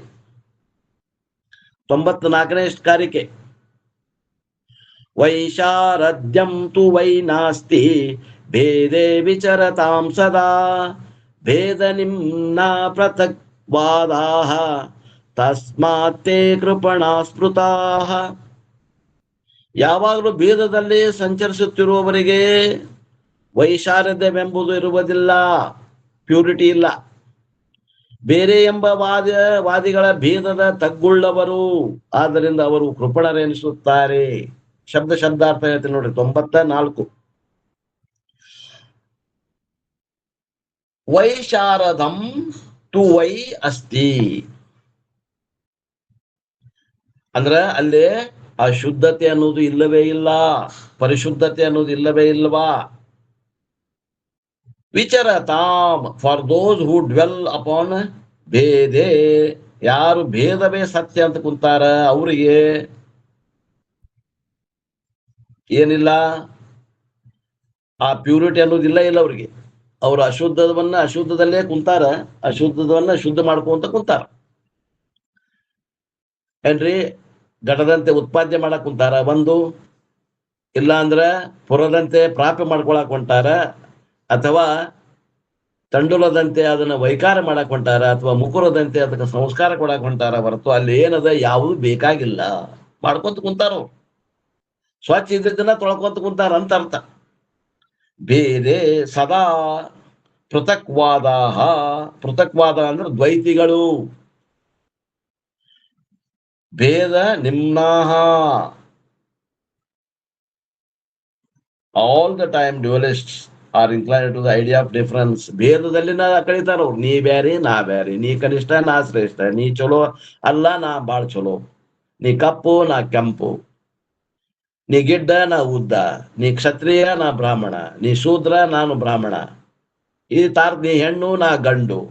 94ನೇ ಕಾರಿಕೆ. ವೈಶಾರದ್ಯಂ ತು ವೈ ನಾಸ್ತಿ ಭೇದೇ ವಿಚರತಾಂ ಸದಾ ಭೇದ ನಿಮ್ನಾ ಪೃಥಕ್ ವಾದಾಃ ತಸ್ಮಾತ್ತೇ ಕೃಪಣಾ ಸ್ಮೃತಾಃ. ಯಾವಾಗಲೂ ಭೇದದಲ್ಲಿ ಸಂಚರಿಸುತ್ತಿರುವವರಿಗೆ ವೈಶಾರದ್ಯವೆಂಬುದು ಇರುವುದಿಲ್ಲ, ಪ್ಯೂರಿಟಿ ಇಲ್ಲ. ಬೇರೆ ಎಂಬ ವಾದಿಗಳ ಭೇದದ ತಗ್ಗುಳ್ಳವರು, ಆದ್ದರಿಂದ ಅವರು ಕೃಪಣರೆನಿಸುತ್ತಾರೆ. ಶಬ್ದಾರ್ಥ ಹೇಳ್ತೀನಿ ನೋಡ್ರಿ. 94. ವೈಶಾರದಂ ತು ವೈ ಅಸ್ತಿ ಅಂದ್ರ ಅಲ್ಲೇ ಅಶುದ್ಧತೆ ಅನ್ನೋದು ಇಲ್ಲವೇ ಇಲ್ಲ, ಪರಿಶುದ್ಧತೆ ಅನ್ನೋದು ಇಲ್ಲವೇ ಇಲ್ವಾ. ವಿಚರತಾಮ್ for those who dwell upon ಭೇದೇ, ಯಾರು ಭೇದವೇ ಸತ್ಯ ಅಂತ ಕುಂತಾರ ಅವರಿಗೆ ಏನಿಲ್ಲ, ಆ ಪ್ಯೂರಿಟಿ ಅನ್ನೋದಿಲ್ಲ ಇಲ್ಲ ಅವ್ರಿಗೆ. ಅವ್ರು ಅಶುದ್ಧದಲ್ಲೇ ಕುಂತಾರ, ಅಶುದ್ಧವನ್ನ ಶುದ್ಧ ಮಾಡ್ಕೊಂತ ಕುಂತಾರ ಏನ್ರಿ. ಘಟದಂತೆ ಉತ್ಪಾದ್ಯ ಮಾಡಕ್ ಕುಂತಾರ ಒಂದು, ಇಲ್ಲ ಅಂದ್ರ ಪುರದಂತೆ ಪ್ರಾಪ್ಯ ಮಾಡ್ಕೊಳಕ್ ಹೊಂಟಾರ, ಅಥವಾ ತಂಡುಲದಂತೆ ಅದನ್ನ ವೈಕಾರ ಮಾಡಕ್ ಹೊಂಟಾರ, ಅಥವಾ ಮುಕುರದಂತೆ ಅದಕ್ಕೆ ಸಂಸ್ಕಾರ ಕೊಡಕ್ ಹೊಂಟಾರ. ಹೊರತು ಅಲ್ಲಿ ಏನದ ಯಾವುದು ಬೇಕಾಗಿಲ್ಲ, ಮಾಡ್ಕೊಂತ ಕುಂತಾರ. ಸ್ವಚ್ಛ ಇದ್ದಿದ್ದನ್ನ ತೊಳ್ಕೊಂತ ಕುಂತಾರ ಅಂತ ಅರ್ಥ. ಬೇರೆ ಸದಾ ಪೃಥಕ್ವಾದ, ಪೃಥಕ್ವಾದ ಅಂದ್ರೆ ದ್ವೈತಿಗಳು. ಭೇದ ನಿಮ್ನಾಹ, all the time dualists are inclined to the idea of difference. ಭೇದದಲ್ಲಿ ಕಳೀತಾರ ಅವ್ರು. ನೀ ಬ್ಯಾರೆ ನಾ ಬ್ಯಾರೆ, ನೀ ಕನಿಷ್ಠ ನಾ ಶ್ರೇಷ್ಠ, ನೀ ಚಲೋ ಅಲ್ಲ ನಾ ಬಾಳ್ ಚಲೋ, ನೀ ಕಪ್ಪು ನಾ ಕೆಂಪು, ನೀ ಗಿಡ್ಡ ನಾ ಉದ್ದ, ನೀ ಕ್ಷತ್ರಿಯ ನಾ ಬ್ರಾಹ್ಮಣ, ನೀ ಶೂದ್ರ ನಾನು ಬ್ರಾಹ್ಮಣ, ನೀ ಹೆಣ್ಣು ನಾ ಗಂಡು,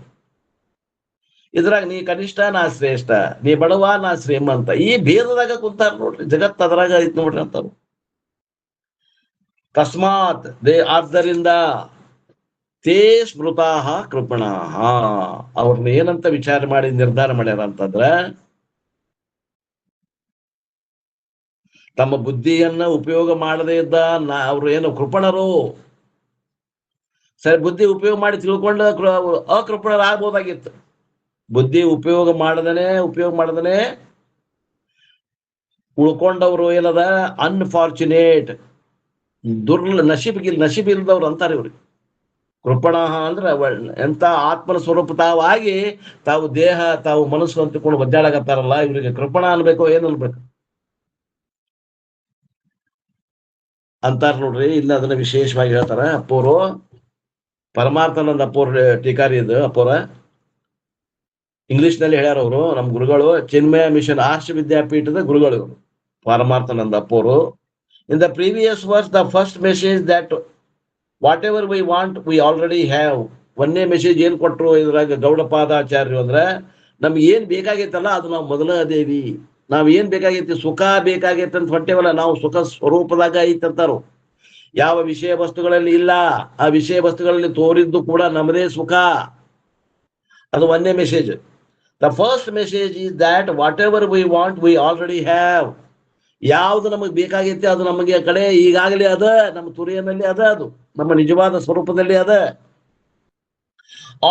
ಇದ್ರಾಗ ನೀ ಕನಿಷ್ಠ ನಾ ಶ್ರೇಷ್ಠ, ನೀ ಬಡವ ನಾ ಶ್ರೀಮಂತ. ಈ ಭೇದದಾಗ ಕುಂತಾರ ನೋಡ್ರಿ. ಜಗತ್ ಅದ್ರಾಗ ಐತ್ ನೋಡ್ರಿ ಅಂತಾರು. ತಸ್ಮಾತ್ ಆದ್ದರಿಂದ ತೇ ಸ್ಮೃತಾಹ ಕೃಪಣಾಹ, ಅವ್ರನ್ನ ಏನಂತ ವಿಚಾರ ಮಾಡಿ ನಿರ್ಧಾರ ಮಾಡ್ಯಾರ ಅಂತಂದ್ರ, ತಮ್ಮ ಬುದ್ಧಿಯನ್ನ ಉಪಯೋಗ ಮಾಡದೇ ಇದ್ದ ಅವ್ರು ಏನು ಕೃಪಣರು. ಸರಿ, ಬುದ್ಧಿ ಉಪಯೋಗ ಮಾಡಿ ತಿಳ್ಕೊಂಡ ಅಕೃಪಣರಾಗ್ಬೋದಾಗಿತ್ತು. ಬುದ್ಧಿ ಉಪಯೋಗ ಮಾಡದನೆ ಉಳ್ಕೊಂಡವ್ರು ಏನದ ಅನ್ಫಾರ್ಚುನೇಟ್, ನಶೀಬ್ ಇಲ್ದವ್ರು ಅಂತಾರೆ ಇವ್ರಿಗೆ. ಕೃಪಣಾಹ ಅಂದ್ರೆ ಎಂತ ಆತ್ಮನ ಸ್ವರೂಪ ತಾವಾಗಿ ತಾವು ದೇಹ ತಾವು ಮನಸ್ಸು ಅಂತಕೊಂಡು ಒದ್ದಾಡಕತ್ತಾರಲ್ಲ, ಇವರಿಗೆ ಕೃಪಣ ಅನ್ಬೇಕು ಏನ್ ಅನ್ಬೇಕು ಅಂತಾರ ನೋಡ್ರಿ. ಇಲ್ಲ ಅದನ್ನ ವಿಶೇಷವಾಗಿ ಹೇಳ್ತಾರ ಅಪ್ಪೋರು. ಪರಮಾರ್ಥಾನಂದ ಅಪ್ಪೋರ್ ಟೀಕಾರಿ ಇದು ಅಪ್ಪೋರ ಇಂಗ್ಲಿಷ್ ನಲ್ಲಿ ಹೇಳ್ಯಾರ ಅವರು. ನಮ್ಮ ಗುರುಗಳು ಚಿನ್ಮಯ ಮಿಷನ್ ಆರ್ಷ ವಿದ್ಯಾಪೀಠದ ಗುರುಗಳು ಇವರು ಪರಮಾರ್ಥಾನಂದ ಅಪ್ಪೋರು. In the previous verse the first message that whatever we want we already have. ಒಂದೇ ಮೆಸೇಜ್ ಏನ್ ಕೊಟ್ರು ಇದ್ರಾಗ ಗೌಡಪಾದಾಚಾರ್ಯರು ಅಂದ್ರೆ, ನಮ್ಗೆ ಏನ್ ಬೇಕಾಗೈತಲ್ಲ ಅದು ನಾವು ಮೊದಲ ಅದೇವಿ. ನಾವ್ ಏನ್ ಬೇಕಾಗೈತಿ, ಸುಖ ಬೇಕಾಗೈತೆ ಅಂತ ಹೊಟ್ಟೆವಲ್ಲ, ನಾವು ಸುಖ ಸ್ವರೂಪದಾಗ ಐತಂತಾರು. ಯಾವ ವಿಷಯ ವಸ್ತುಗಳಲ್ಲಿ ಇಲ್ಲ, ಆ ವಿಷಯ ವಸ್ತುಗಳಲ್ಲಿ ತೋರಿದ್ದು ಕೂಡ ನಮ್ಮದೇ ಸುಖ. ಅದು ಒಂದೇ message. The first message is that what ever we want we already have. ಯಾವ್ದು ನಮಗ್ ಬೇಕಾಗೈತಿ ಅದು ನಮಗೆ ಕಡೆ ಈಗಾಗಲೇ ಅದ, ನಮ್ಮ ತುರಿಯಲ್ಲಿ ಅದ, ಅದು ನಮ್ಮ ನಿಜವಾದ ಸ್ವರೂಪದಲ್ಲಿ ಅದ.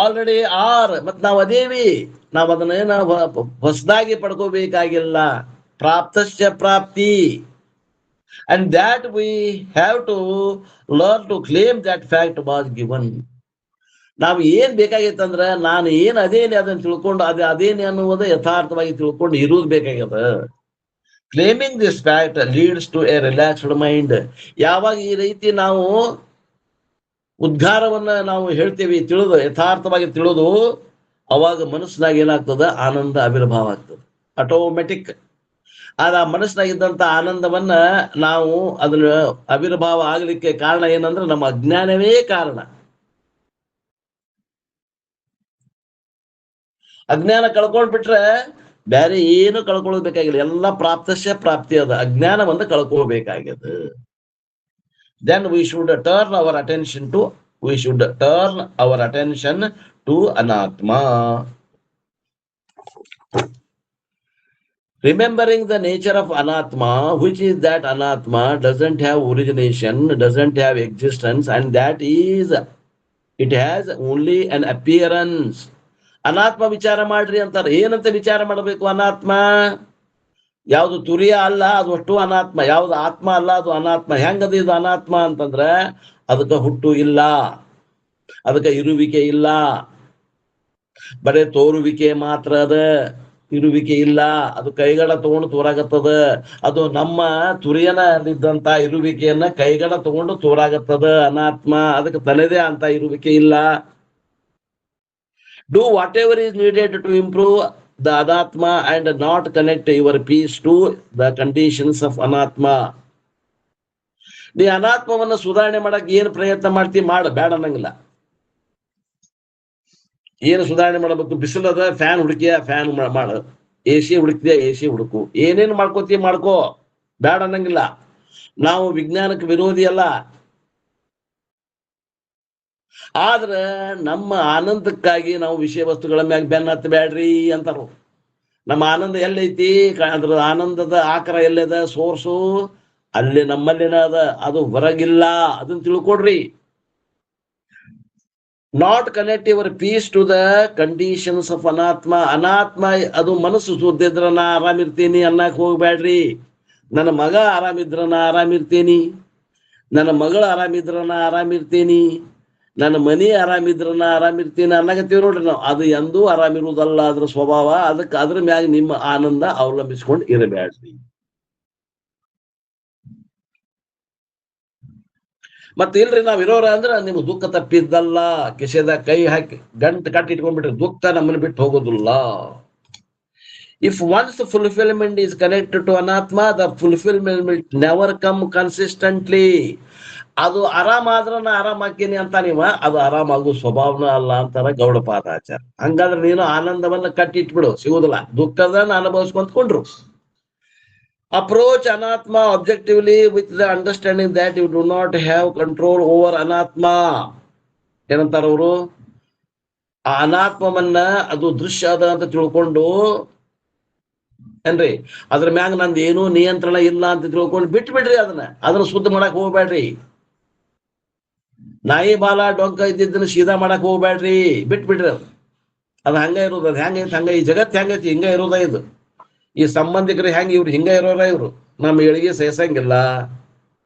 ಆಲ್ರೆಡಿ ಆರ್, ಮತ್ ನಾವು ಅದೇವಿ. ನಾವು ಅದನ್ನೇನ ಹೊಸದಾಗಿ ಪಡ್ಕೋಬೇಕಾಗಿಲ್ಲ. ಪ್ರಾಪ್ತಶ್ಚ ಪ್ರಾಪ್ತಿ. And that we have to learn to claim that fact was given. ನಾವು ಏನ್ ಬೇಕಾಗೈತಂದ್ರ ನಾನು ಏನ್ ಅದೇನೆ ಅದನ್ನ ತಿಳ್ಕೊಂಡು ಅದೇನೆ ಅನ್ನುವುದು ಯಥಾರ್ಥವಾಗಿ ತಿಳ್ಕೊಂಡು ಇರುವುದು ಬೇಕಾಗ್ಯದ. Claiming this fact leads to a relaxed mind. ಯಾವಾಗ ಈ ರೀತಿ ನಾವು ಉದ್ಗಾರವನ್ನ ನಾವು ಹೇಳ್ತೀವಿ, ತಿಳಿದು ಯಥಾರ್ಥವಾಗಿ ತಿಳಿದು, ಅವಾಗ ಮನಸ್ಸಿನಾಗ ಏನಾಗ್ತದ, ಆನಂದ ಆವಿರ್ಭಾವ ಆಗ್ತದೆ ಆಟೋಮೆಟಿಕ್. ಆದ ಮನಸ್ಸಿನಾಗಿದ್ದಂತ ಆನಂದವನ್ನ ನಾವು ಅದನ್ನ ಆವಿರ್ಭಾವ ಆಗ್ಲಿಕ್ಕೆ ಕಾರಣ ಏನಂದ್ರೆ ನಮ್ಮ ಅಜ್ಞಾನವೇ ಕಾರಣ. ಅಜ್ಞಾನ ಕಳ್ಕೊಂಡ್ಬಿಟ್ರೆ ಬೇರೆ ಏನು ಕಳ್ಕೊಳ್ಬೇಕಾಗಿಲ್ಲ, ಎಲ್ಲ ಪ್ರಾಪ್ತಶ್ಯ ಪ್ರಾಪ್ತಿ ಅದ. ಅಜ್ಞಾನವನ್ನ ಕಳ್ಕೊಳ್ಬೇಕಾಗ್ಯದ. Then we should turn our attention to Anatma. Remembering the nature of Anatma, which is that Anatma doesn't have origination, doesn't have existence, and that is, it has only an appearance. ಅನಾತ್ಮ ವಿಚಾರ ಮಾಡ್ರಿ ಅಂತಾರೆ. ಏನಂತ ವಿಚಾರ ಮಾಡಬೇಕು? ಅನಾತ್ಮ ಯಾವುದು ತುರಿಯ ಅಲ್ಲ, ಅದು ಅಷ್ಟು ಅನಾತ್ಮ. ಯಾವ್ದು ಆತ್ಮ ಅಲ್ಲ, ಅದು ಅನಾತ್ಮ. ಹೆಂಗದ ಇದು ಅನಾತ್ಮ ಅಂತಂದ್ರೆ, ಅದಕ್ಕೆ ಹುಟ್ಟು ಇಲ್ಲ, ಅದಕ್ಕೆ ಇರುವಿಕೆ ಇಲ್ಲ, ಬರೇ ತೋರುವಿಕೆ ಮಾತ್ರ ಅದ, ಇರುವಿಕೆ ಇಲ್ಲ. ಅದು ಕೈಗಡ ತಗೊಂಡು ತೋರಾಗತ್ತದ. ಅದು ನಮ್ಮ ತುರಿಯನಿದ್ದಂತ ಇರುವಿಕೆಯನ್ನ ಕೈಗಡ ತಗೊಂಡು ತೋರಾಗತ್ತದ ಅನಾತ್ಮ. ಅದಕ್ಕೆ ತಲೆದೇ ಅಂತ ಇರುವಿಕೆ ಇಲ್ಲ. Do whatever is needed to improve the Anatma and not connect your peace to the conditions of Anatma. ನೀ ಅನಾತ್ಮವನ್ನ ಸುಧಾರಣೆ ಮಾಡಕ್ ಏನ್ ಪ್ರಯತ್ನ ಮಾಡ್ತಿ ಮಾಡ, ಬೇಡ ಅನ್ನಂಗಿಲ್ಲ. ಏನು ಸುಧಾರಣೆ ಮಾಡಬೇಕು? ಬಿಸಿಲದ ಫ್ಯಾನ್ ಹುಡುಕಿಯ ಫ್ಯಾನ್ ಮಾಡ, AC ಹುಡುಕ್ತಿಯ AC ಹುಡುಕು, ಏನೇನು ಮಾಡ್ಕೋತೀಯ ಮಾಡ್ಕೋ, ಬೇಡ ಅನ್ನಂಗಿಲ್ಲ. ನಾವು ವಿಜ್ಞಾನಕ್ಕೆ ವಿರೋಧಿ ಅಲ್ಲ. ಆದ್ರ ನಮ್ಮ ಆನಂದಕ್ಕಾಗಿ ನಾವು ವಿಷಯ ವಸ್ತುಗಳ ಮ್ಯಾಗ ಬೆನ್ನ ಹತ್ತಬೇಡ್ರಿ ಅಂತಾರು. ನಮ್ಮ ಆನಂದ ಎಲ್ಲೈತಿ? ಅದ್ರ ಆನಂದದ ಆಕಾರ ಎಲ್ಲದ? ಸೋರ್ಸು ಅಲ್ಲಿ ನಮ್ಮಲ್ಲಿನ ಅದ, ಅದು ಹೊರಗಿಲ್ಲ. ಅದನ್ನ ತಿಳ್ಕೊಡ್ರಿ. Not connect your peace to the conditions of ಅನಾತ್ಮ. ಅನಾತ್ಮ ಅದು ಮನಸ್ಸು ಸುದ್ದಿದ್ರ ನಾ ಆರಾಮಿರ್ತೀನಿ ಅನ್ನಕ್ ಹೋಗ್ಬೇಡ್ರಿ. ನನ್ನ ಮಗ ಆರಾಮಿದ್ರ ನಾ ಆರಾಮಿರ್ತೀನಿ, ನನ್ನ ಮಗಳು ಆರಾಮಿದ್ರ ನಾ ಆರಾಮಿರ್ತೀನಿ, ನನ್ನ ಮನಿ ಆರಾಮಿದ್ರ ನಾ ಆರಾಮಿರ್ತೀನಿ ಅನ್ನಕತ್ತೀವಿ ನೋಡ್ರಿ ನಾವು. ಅದು ಎಂದೂ ಆರಾಮಿರುವುದಲ್ಲ ಅದ್ರ ಸ್ವಭಾವ. ಅದಕ್ಕೆ ಅದ್ರ ಮ್ಯಾಗ ನಿಮ್ಮ ಆನಂದ ಅವಲಂಬಿಸ್ಕೊಂಡು ಇರಬೇಡ್ರಿ. ಮತ್ತೆ ಇಲ್ರಿ ನಾವ್ ಇರೋರ ಅಂದ್ರ ನಿಮ್ಗೆ ದುಃಖ ತಪ್ಪಿದ್ದಲ್ಲ. ಕಿಸೆದ ಕೈ ಹಾಕಿ ಗಂಟು ಕಟ್ಟಿ ಇಟ್ಕೊಂಡ್ಬಿಟ್ರಿ, ದುಃಖ ನಮ್ಮನ್ನ ಬಿಟ್ಟು ಹೋಗೋದಿಲ್ಲ. If once the fulfillment is connected to Anatma, the fulfillment will never come consistently. ಅದು ಆರಾಮಾದ್ರ ನಾ ಆರಾಮಾಕೇನಿ ಅಂತ ನೀವ, ಅದು ಆರಾಮಾಗುವ ಸ್ವಭಾವನ ಅಲ್ಲ ಅಂತಾರ ಗೌಡಪಾದಾಚಾರ್ಯ. ಹಂಗಾದ್ರೆ ನೀನು ಆನಂದವನ್ನ ಕಟ್ಟಿಟ್ಬಿಡು, ಸಿಗುದಿಲ್ಲ. ದುಃಖದನ್ನ ಅನುಭವಿಸ್ಕೊಂಡ್ಕೊಂಡ್ರು. Approach Anatma objectively with the understanding that you do not have control over Anatma. ಏನಂತಾರ ಅವರು? ಆ ಅನಾತ್ಮವನ್ನ ಅದು ದೃಶ್ಯ ಅದ ಅಂತ ತಿಳ್ಕೊಂಡು ಏನ್ರಿ, ಅದ್ರ ಮ್ಯಾಗ ನಂದು ಏನೂ ನಿಯಂತ್ರಣ ಇಲ್ಲ ಅಂತ ತಿಳ್ಕೊಂಡು ಬಿಟ್ಬಿಡ್ರಿ. ಅದನ್ನ ಶುದ್ಧ ಮಾಡಕ್ ಹೋಗ್ಬೇಡ್ರಿ. ನಾಯಿ ಬಾಲ ಡೊಂಕ ಇದ್ದಿದ್ದನ್ನ ಸೀದಾ ಮಾಡಕ್ ಹೋಗ್ಬೇಡ್ರಿ, ಬಿಟ್ಬಿಡ್ರಿ. ಅದು ಅದು ಹಂಗ ಇರೋದು. ಅದು ಹೆಂಗೈತಿ ಹಂಗ, ಈ ಜಗತ್ ಹೆಂಗೈತಿ ಹಿಂಗ ಇರೋದ ಇದು. ಈ ಸಂಬಂಧಿಕರು ಹೆಂಗ ಇವ್ರು ಹಿಂಗ ಇರೋರ ಇವ್ರು. ನಮ್ಮ ಏಳಿಗೆ ಸಹಿಸಂಗಿಲ್ಲ,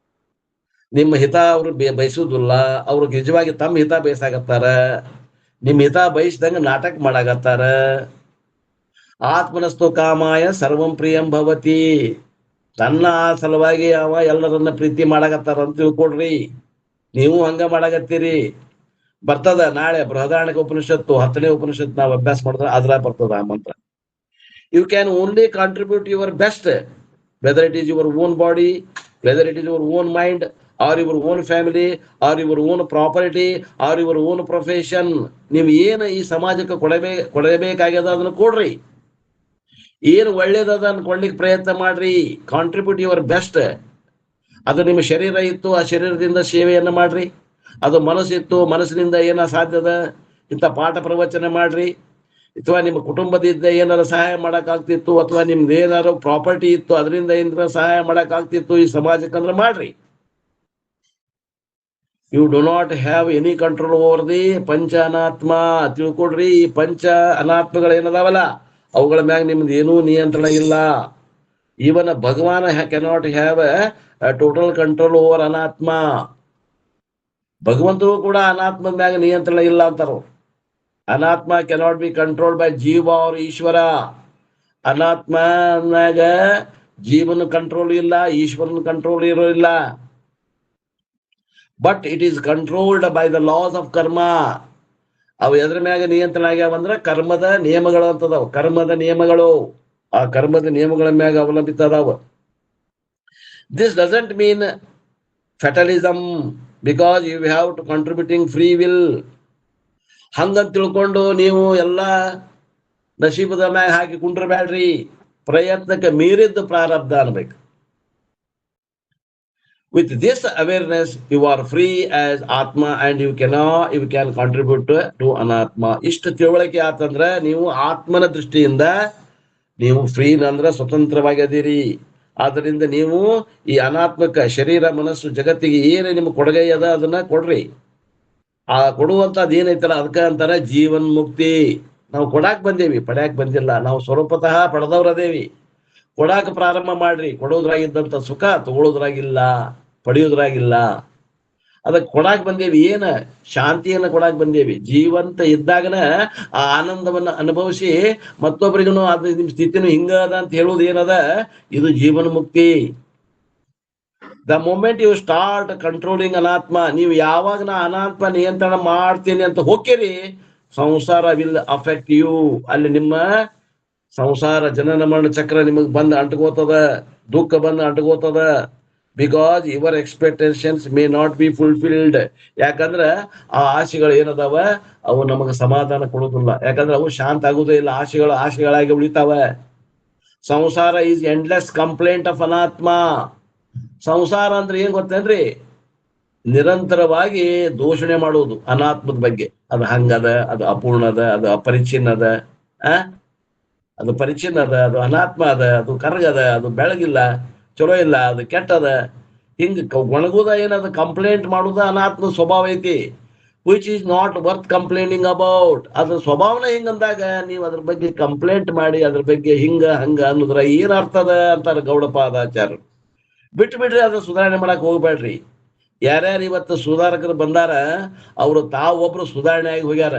ನಿಮ್ಮ ಹಿತ ಅವ್ರು ಬಯಸುದಿಲ್ಲ. ಅವ್ರು ನಿಜವಾಗಿ ತಮ್ಮ ಹಿತ ಬಯಸಾಗತ್ತಾರ, ನಿಮ್ ಹಿತ ಬಯಸ್ದಂಗ ನಾಟಕ ಮಾಡಾಕತ್ತಾರ. ಆತ್ಮನಸ್ತು ಕಾಮಾಯ ಸರ್ವಂ ಪ್ರಿಯಂ ಭವತಿ. ತನ್ನ ಸಲುವಾಗಿ ಅವ ಎಲ್ಲರನ್ನ ಪ್ರೀತಿ ಮಾಡಾಕತ್ತಾರ ಅಂತ ತಿಳ್ಕೊಡ್ರಿ. ನೀವು ಹಂಗ ಮಾಡಾಕತ್ತೀರಿ. ಬರ್ತದ ನಾಳೆ ಬೃಹದಾರಣ್ಯಕ ಉಪನಿಷತ್ತು 10ನೇ ಉಪನಿಷತ್ ನಾವು ಅಭ್ಯಾಸ ಮಾಡಿದ್ರೆ ಅದ್ರ ಬರ್ತದ ಆ ಮಂತ್ರ. You can only contribute your best, whether it is your own body, whether it is your own mind, or your own family, or your own property, or your own profession. ನೀವು ಏನು ಈ ಸಮಾಜಕ್ಕೆ ಕೊಡಬೇಕಾಗ್ಯದ ಅದನ್ನ ಕೊಡ್ರಿ. ಏನು ಒಳ್ಳೇದದ ಅನ್ಕೊಳ್ಲಿಕ್ಕೆ ಪ್ರಯತ್ನ ಮಾಡ್ರಿ. Contribute your best. ಅದು ನಿಮ್ಮ ಶರೀರ ಇತ್ತು, ಆ ಶರೀರದಿಂದ ಸೇವೆಯನ್ನ ಮಾಡ್ರಿ. ಅದು ಮನಸ್ಸಿತ್ತು, ಮನಸ್ಸಿನಿಂದ ಏನ ಸಾಧ್ಯದ ಇಂಥ ಪಾಠ ಪ್ರವಚನ ಮಾಡ್ರಿ. ಅಥವಾ ನಿಮ್ಮ ಕುಟುಂಬದಿಂದ ಏನಾರ ಸಹಾಯ ಮಾಡಕ್ ಆಗ್ತಿತ್ತು, ಅಥವಾ ನಿಮ್ದು ಏನಾರು ಪ್ರಾಪರ್ಟಿ ಇತ್ತು ಅದರಿಂದ ಏನಾರ ಸಹಾಯ ಮಾಡಕ್ ಆಗ್ತಿತ್ತು ಈ ಸಮಾಜಕ್ಕಂದ್ರೆ ಮಾಡ್ರಿ. You do not have any control over the ಪಂಚ ಅನಾತ್ಮ. ತಿಳ್ಕೊಡ್ರಿ, ಈ ಪಂಚ ಅನಾತ್ಮಗಳು ಏನದಾವಲ್ಲ ಅವುಗಳ ಮ್ಯಾಗ ನಿಮ್ದು ಏನೂ ನಿಯಂತ್ರಣ ಇಲ್ಲ. Even Bhagavan cannot have total control over ಅನಾತ್ಮ. ಭಗವಂತರು ಕೂಡ ಅನಾತ್ಮದ ಮ್ಯಾಗ ನಿಯಂತ್ರಣ ಇಲ್ಲ ಅಂತಾರ. ಅನಾತ್ಮ ಕೆನಾಟ್ ಬಿ ಕಂಟ್ರೋಲ್ಡ್ ಬೈ ಜೀವ ಅವ್ರ ಈಶ್ವರ. ಅನಾತ್ಮನಾಗ ಜೀವನ ಕಂಟ್ರೋಲ್ ಇಲ್ಲ, ಈಶ್ವರನ ಕಂಟ್ರೋಲ್ ಇರೋಲ್ಲ. But it is controlled by the loss of ಕರ್ಮ. ಅವು ಎದ್ರ ಮ್ಯಾಗ ನಿಯಂತ್ರಣ ಆಗ್ಯಾವಂದ್ರ ಕರ್ಮದ ನಿಯಮಗಳು ಅಂತದಾವ. ಕರ್ಮದ ನಿಯಮಗಳು, ಆ ಕರ್ಮದ ನಿಯಮಗಳ ಮ್ಯಾಗ ಅವಲಂಬಿತ ಅದಾವ. This doesn't mean fatalism because you have to contributing free will. ಹಂಗಂತ ತಿಳ್ಕೊಂಡು ನೀವು ಎಲ್ಲ ನಶೀಬದ ಮ್ಯಾಗ ಹಾಕಿ ಕುಂಡ್ರಬ್ಯಾಡ್ರಿ. ಪ್ರಯತ್ನಕ್ಕೆ ಮೀರಿದ್ದು ಪ್ರಾರಬ್ಧ ಅನ್ಬೇಕು. With this awareness, you are free as Atma and you can contribute to Anatma. ಇಷ್ಟು ತಿಳುವಳಿಕೆ ಆತಂದ್ರೆ ನೀವು ಆತ್ಮನ ದೃಷ್ಟಿಯಿಂದ ನೀವು ಫ್ರೀ ಅಂದ್ರೆ ಸ್ವತಂತ್ರವಾಗಿ ಅದೀರಿ. ಆದ್ದರಿಂದ ನೀವು ಈ ಅನಾತ್ಮಕ ಶರೀರ ಮನಸ್ಸು ಜಗತ್ತಿಗೆ ಏನು ನಿಮ್ಮ ಕೊಡುಗೆ ಅದ ಅದನ್ನ ಕೊಡ್ರಿ. ಆ ಕೊಡುವಂತದ್ದು ಏನೈತಲ್ಲ ಅದಕ್ಕ ಅಂತಾರ ಜೀವನ್ ಮುಕ್ತಿ. ನಾವು ಕೊಡಾಕ್ ಬಂದೇವಿ, ಪಡ್ಯಾಕ್ ಬಂದಿಲ್ಲ. ನಾವು ಸ್ವರೂಪತಃ ಪಡೆದವ್ರದೇವಿ. ಕೊಡಾಕ ಪ್ರಾರಂಭ ಮಾಡ್ರಿ. ಕೊಡೋದ್ರಾಗಿದ್ದಂತ ಸುಖ ತಗೊಳ್ಳೋದ್ರಾಗಿಲ್ಲ, ಪಡೆಯೋದ್ರಾಗಿಲ್ಲ. ಅದಕ್ಕೆ ಕೊಡಾಕ್ ಬಂದೇವಿ. ಏನ ಶಾಂತಿಯನ್ನ ಕೊಡಾಕ್ ಬಂದೇವಿ. ಜೀವಂತ ಇದ್ದಾಗನ ಆ ಆನಂದವನ್ನ ಅನುಭವಿಸಿ ಮತ್ತೊಬ್ಬರಿಗೂ ಅದು ನಿಮ್ ಸ್ಥಿತಿನೂ ಹಿಂಗದ ಅಂತ ಹೇಳೋದು ಏನದ, ಇದು ಜೀವನ ಮುಕ್ತಿ. The moment you start controlling ಅನಾತ್ಮ, ನೀವು ಯಾವಾಗ ನಾ ಅನಾತ್ಮ ನಿಯಂತ್ರಣ ಮಾಡ್ತೀನಿ ಅಂತ ಹೋಗ್ತೀರಿ, ಸಂಸಾರ ವಿಲ್ ಅಫೆಕ್ಟ್ ಯು. ಅಲ್ಲಿ ನಿಮ್ಮ ಸಂಸಾರ ಜನನ ಮರಣ ಚಕ್ರ ನಿಮಗ್ ಬಂದ್ ಅಂಟ್ಕೋತದ, ದುಃಖ ಬಂದ್ ಅಂಟ್ಕೋತದ. Because your expectations may not be fulfilled. ಯಾಕಂದ್ರ ಆ ಆಶೆಗಳು ಏನದಾವ ಅವು ನಮಗ ಸಮಾಧಾನ ಕೊಡೋದಿಲ್ಲ. ಯಾಕಂದ್ರೆ ಅವು ಶಾಂತ ಆಗುದೇ ಇಲ್ಲ. ಆಶೆಗಳಾಗಿ ಉಳಿತಾವ. ಸಂಸಾರ ಈಸ್ ಎಂಡ್ಲೆಸ್ ಕಂಪ್ಲೇಂಟ್ ಆಫ್ ಅನಾತ್ಮ. ಸಂಸಾರ ಅಂದ್ರೆ ಏನ್ ಗೊತ್ತೇನ್ರಿ, ನಿರಂತರವಾಗಿ ದೂಷಣೆ ಮಾಡುವುದು ಅನಾತ್ಮದ ಬಗ್ಗೆ. ಅದು ಹಂಗದ, ಅದು ಅಪೂರ್ಣದ, ಅದು ಅಪರಿಚ್ಛಿನ್ನದ, ಅದು ಪರಿಚ್ಛಿನ್ನದ, ಅದು ಅನಾತ್ಮ ಅದ, ಅದು ಕರಗದ, ಅದು ಬೆಳಗಿಲ್ಲ, ಚಲೋ ಇಲ್ಲ, ಅದು ಕೆಟ್ಟದ. ಹಿಂಗ ಒಣಗುದ ಏನದ ಕಂಪ್ಲೇಂಟ್ ಮಾಡುದ ಅನಾತ್ಮ ಸ್ವಭಾವ ಐತಿ. Which is not worth complaining about. ಅದ್ರ ಸ್ವಭಾವನ ಹಿಂಗಂದಾಗ ನೀವು ಅದ್ರ ಬಗ್ಗೆ ಕಂಪ್ಲೇಂಟ್ ಮಾಡಿ ಅದ್ರ ಬಗ್ಗೆ ಹಿಂಗ ಹಂಗ ಅನ್ನೋದ್ರ ಏನ್ ಅರ್ಥದ ಅಂತಾರ ಗೌಡಪಾದಾಚಾರ್ಯರು. ಬಿಟ್ಬಿಡ್ರಿ, ಅದ್ರ ಸುಧಾರಣೆ ಮಾಡಕ್ ಹೋಗ್ಬೇಡ್ರಿ. ಯಾರ್ಯಾರು ಇವತ್ತು ಸುಧಾರಕರು ಬಂದಾರ ಅವ್ರು ತಾವೊಬ್ರು ಸುಧಾರಣೆ ಆಗಿ ಹೋಗ್ಯಾರ.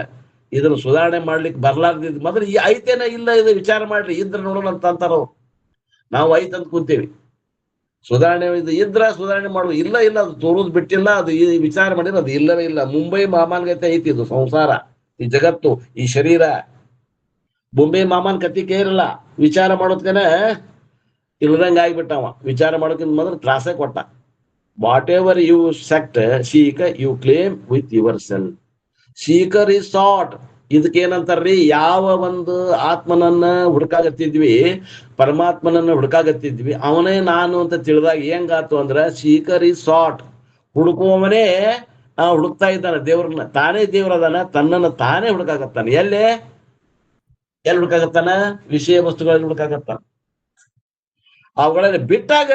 ಇದನ್ನ ಸುಧಾರಣೆ ಮಾಡ್ಲಿಕ್ಕೆ ಬರ್ಲಾರ್ದಿದ್ ಮೊದಲು ಈ ಐತೇನ ಇಲ್ಲ ಇದು ವಿಚಾರ ಮಾಡ್ರಿ. ಇದ್ರ ನೋಡೋಣ ಅಂತ ಅಂತಾರ ಅವ್ರು. ನಾವು ಐತಂತ ಕೂತೀವಿ. ಸುಧಾರಣೆ ಇದು ಇದ್ರ ಸುಧಾರಣೆ ಮಾಡುದು ಇಲ್ಲ, ಅದು ತೋರುದು ಬಿಟ್ಟಿಲ್ಲ. ಅದು ಈ ವಿಚಾರ ಮಾಡಿದ್ರೆ ಅದು ಇಲ್ಲವೇ ಇಲ್ಲ. ಮುಂಬೈ ಮಾಮಾನ್ಗತೆ ಐತಿ ಇದು ಸಂಸಾರ, ಈ ಜಗತ್ತು, ಈ ಶರೀರ. ಮುಂಬೈ ಮಾಮಾನ್ ಕತಿ ಕೇರಲ್ಲ. ವಿಚಾರ ಮಾಡೋದ್ಕನ ಇಲ್ದಂಗ ಆಗ್ಬಿಟ್ಟವ. ವಿಚಾರ ಮಾಡೋಕ್ಕಿಂತ ಮೊದಲು ತ್ರಾಸೆ ಕೊಟ್ಟ. Whatever you sect seek you claim with yourself. Seeker is sought. ಇದಕ್ಕೇನಂತಾರ್ರಿ, ಯಾವ ಒಂದು ಆತ್ಮನನ್ನ ಹುಡುಕಾಗತ್ತಿದ್ವಿ, ಪರಮಾತ್ಮನನ್ನ ಹುಡುಕಾಗತ್ತಿದ್ವಿ, ಅವನೇ ನಾನು ಅಂತ ತಿಳಿದಾಗ ಹೆಂಗಾತು ಅಂದ್ರ ಸೀಕರ್ ಇಸ್ ಸಾಟ್. ಹುಡುಕುವವನೇ ಹುಡುಕ್ತಾ ಇದ್ದಾನೆ ದೇವ್ರನ್ನ. ತಾನೇ ದೇವ್ರದಾನ, ತನ್ನನ್ನು ತಾನೇ ಹುಡುಕಾಗತ್ತಾನೆ. ಎಲ್ಲಿ ಹುಡುಕಾಗತ್ತಾನ? ವಿಷಯ ವಸ್ತುಗಳಲ್ಲಿ ಹುಡುಕಾಗತ್ತಾನ. ಅವುಗಳಲ್ಲಿ ಬಿಟ್ಟಾಗ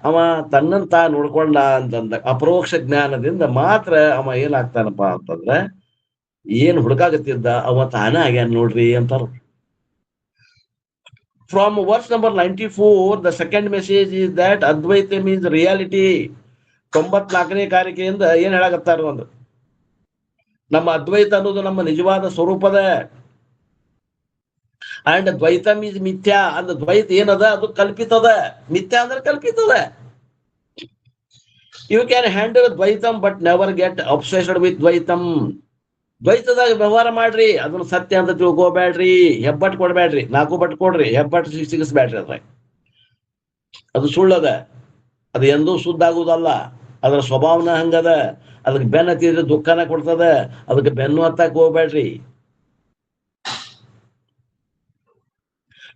ಅವ ತನ್ನನ್ನು ತಾ ನೋಡ್ಕೊಂಡ ಅಂತಂದ ಅಪರೋಕ್ಷ ಜ್ಞಾನದಿಂದ ಮಾತ್ರ ಅವ ಏನಾಗ್ತಾನಪ್ಪ ಅಂತಂದ್ರೆ ಏನ್ ಹುಡುಕಾಗತ್ತಿದ್ದ ಅವ ತಾನೇ ಆಗ್ಯಾನ ನೋಡ್ರಿ ಅಂತಾರ. From verse number 94, the second message is that Advaita means reality. 94ನೇ ಕಾರಿಕೆಯಿಂದ ಏನ್ ಹೇಳಾಕತ್ತಾರ ಒಂದು, ನಮ್ಮ ಅದ್ವೈತ ಅನ್ನೋದು ನಮ್ಮ ನಿಜವಾದ ಸ್ವರೂಪದ. ಅಂಡ್ ದ್ವೈತಂ ಈಸ್ ಮಿಥ್ಯಾ, ಅಂದ್ ದ್ವೈತ ಏನದ ಅದು ಕಲ್ಪಿತದ. ಮಿಥ್ಯಾ ಅಂದ್ರೆ ಕಲ್ಪಿತದ. ಯು ಕ್ಯಾನ್ ಹ್ಯಾಂಡಲ್ ದ್ವೈತಂ but never get obsessed with ದ್ವೈತಂ. ದ್ವೈತದಾಗ ವ್ಯವಹಾರ ಮಾಡ್ರಿ, ಅದನ್ನ ಸತ್ಯ ಅಂತ ತಿಳ್ಕೋಬೇಡ್ರಿ, ಹೆಬ್ಬಟ್ಟು ಕೊಡ್ಬೇಡ್ರಿ, 4 ಬಟ್ ಕೊಡ್ರಿ, ಹೆಬ್ಬಟ್ಟು ಸಿಗಿಸ್ಬೇಡ್ರಿ. ಅದ್ರ ಅದು ಸುಳ್ಳದ, ಅದು ಎಂದೂ ಶುದ್ಧ ಆಗುವುದಲ್ಲ. ಅದ್ರ ಸ್ವಭಾವನ ಹಂಗದ. ಅದಕ್ಕೆ ಬೆನ್ನ ಹತ್ತಿದ್ರೆ ದುಃಖನ ಕೊಡ್ತದ, ಅದಕ್ಕೆ ಬೆನ್ನು ಹತ್ತಾಕ್ ಹೋಗ್ಬೇಡ್ರಿ.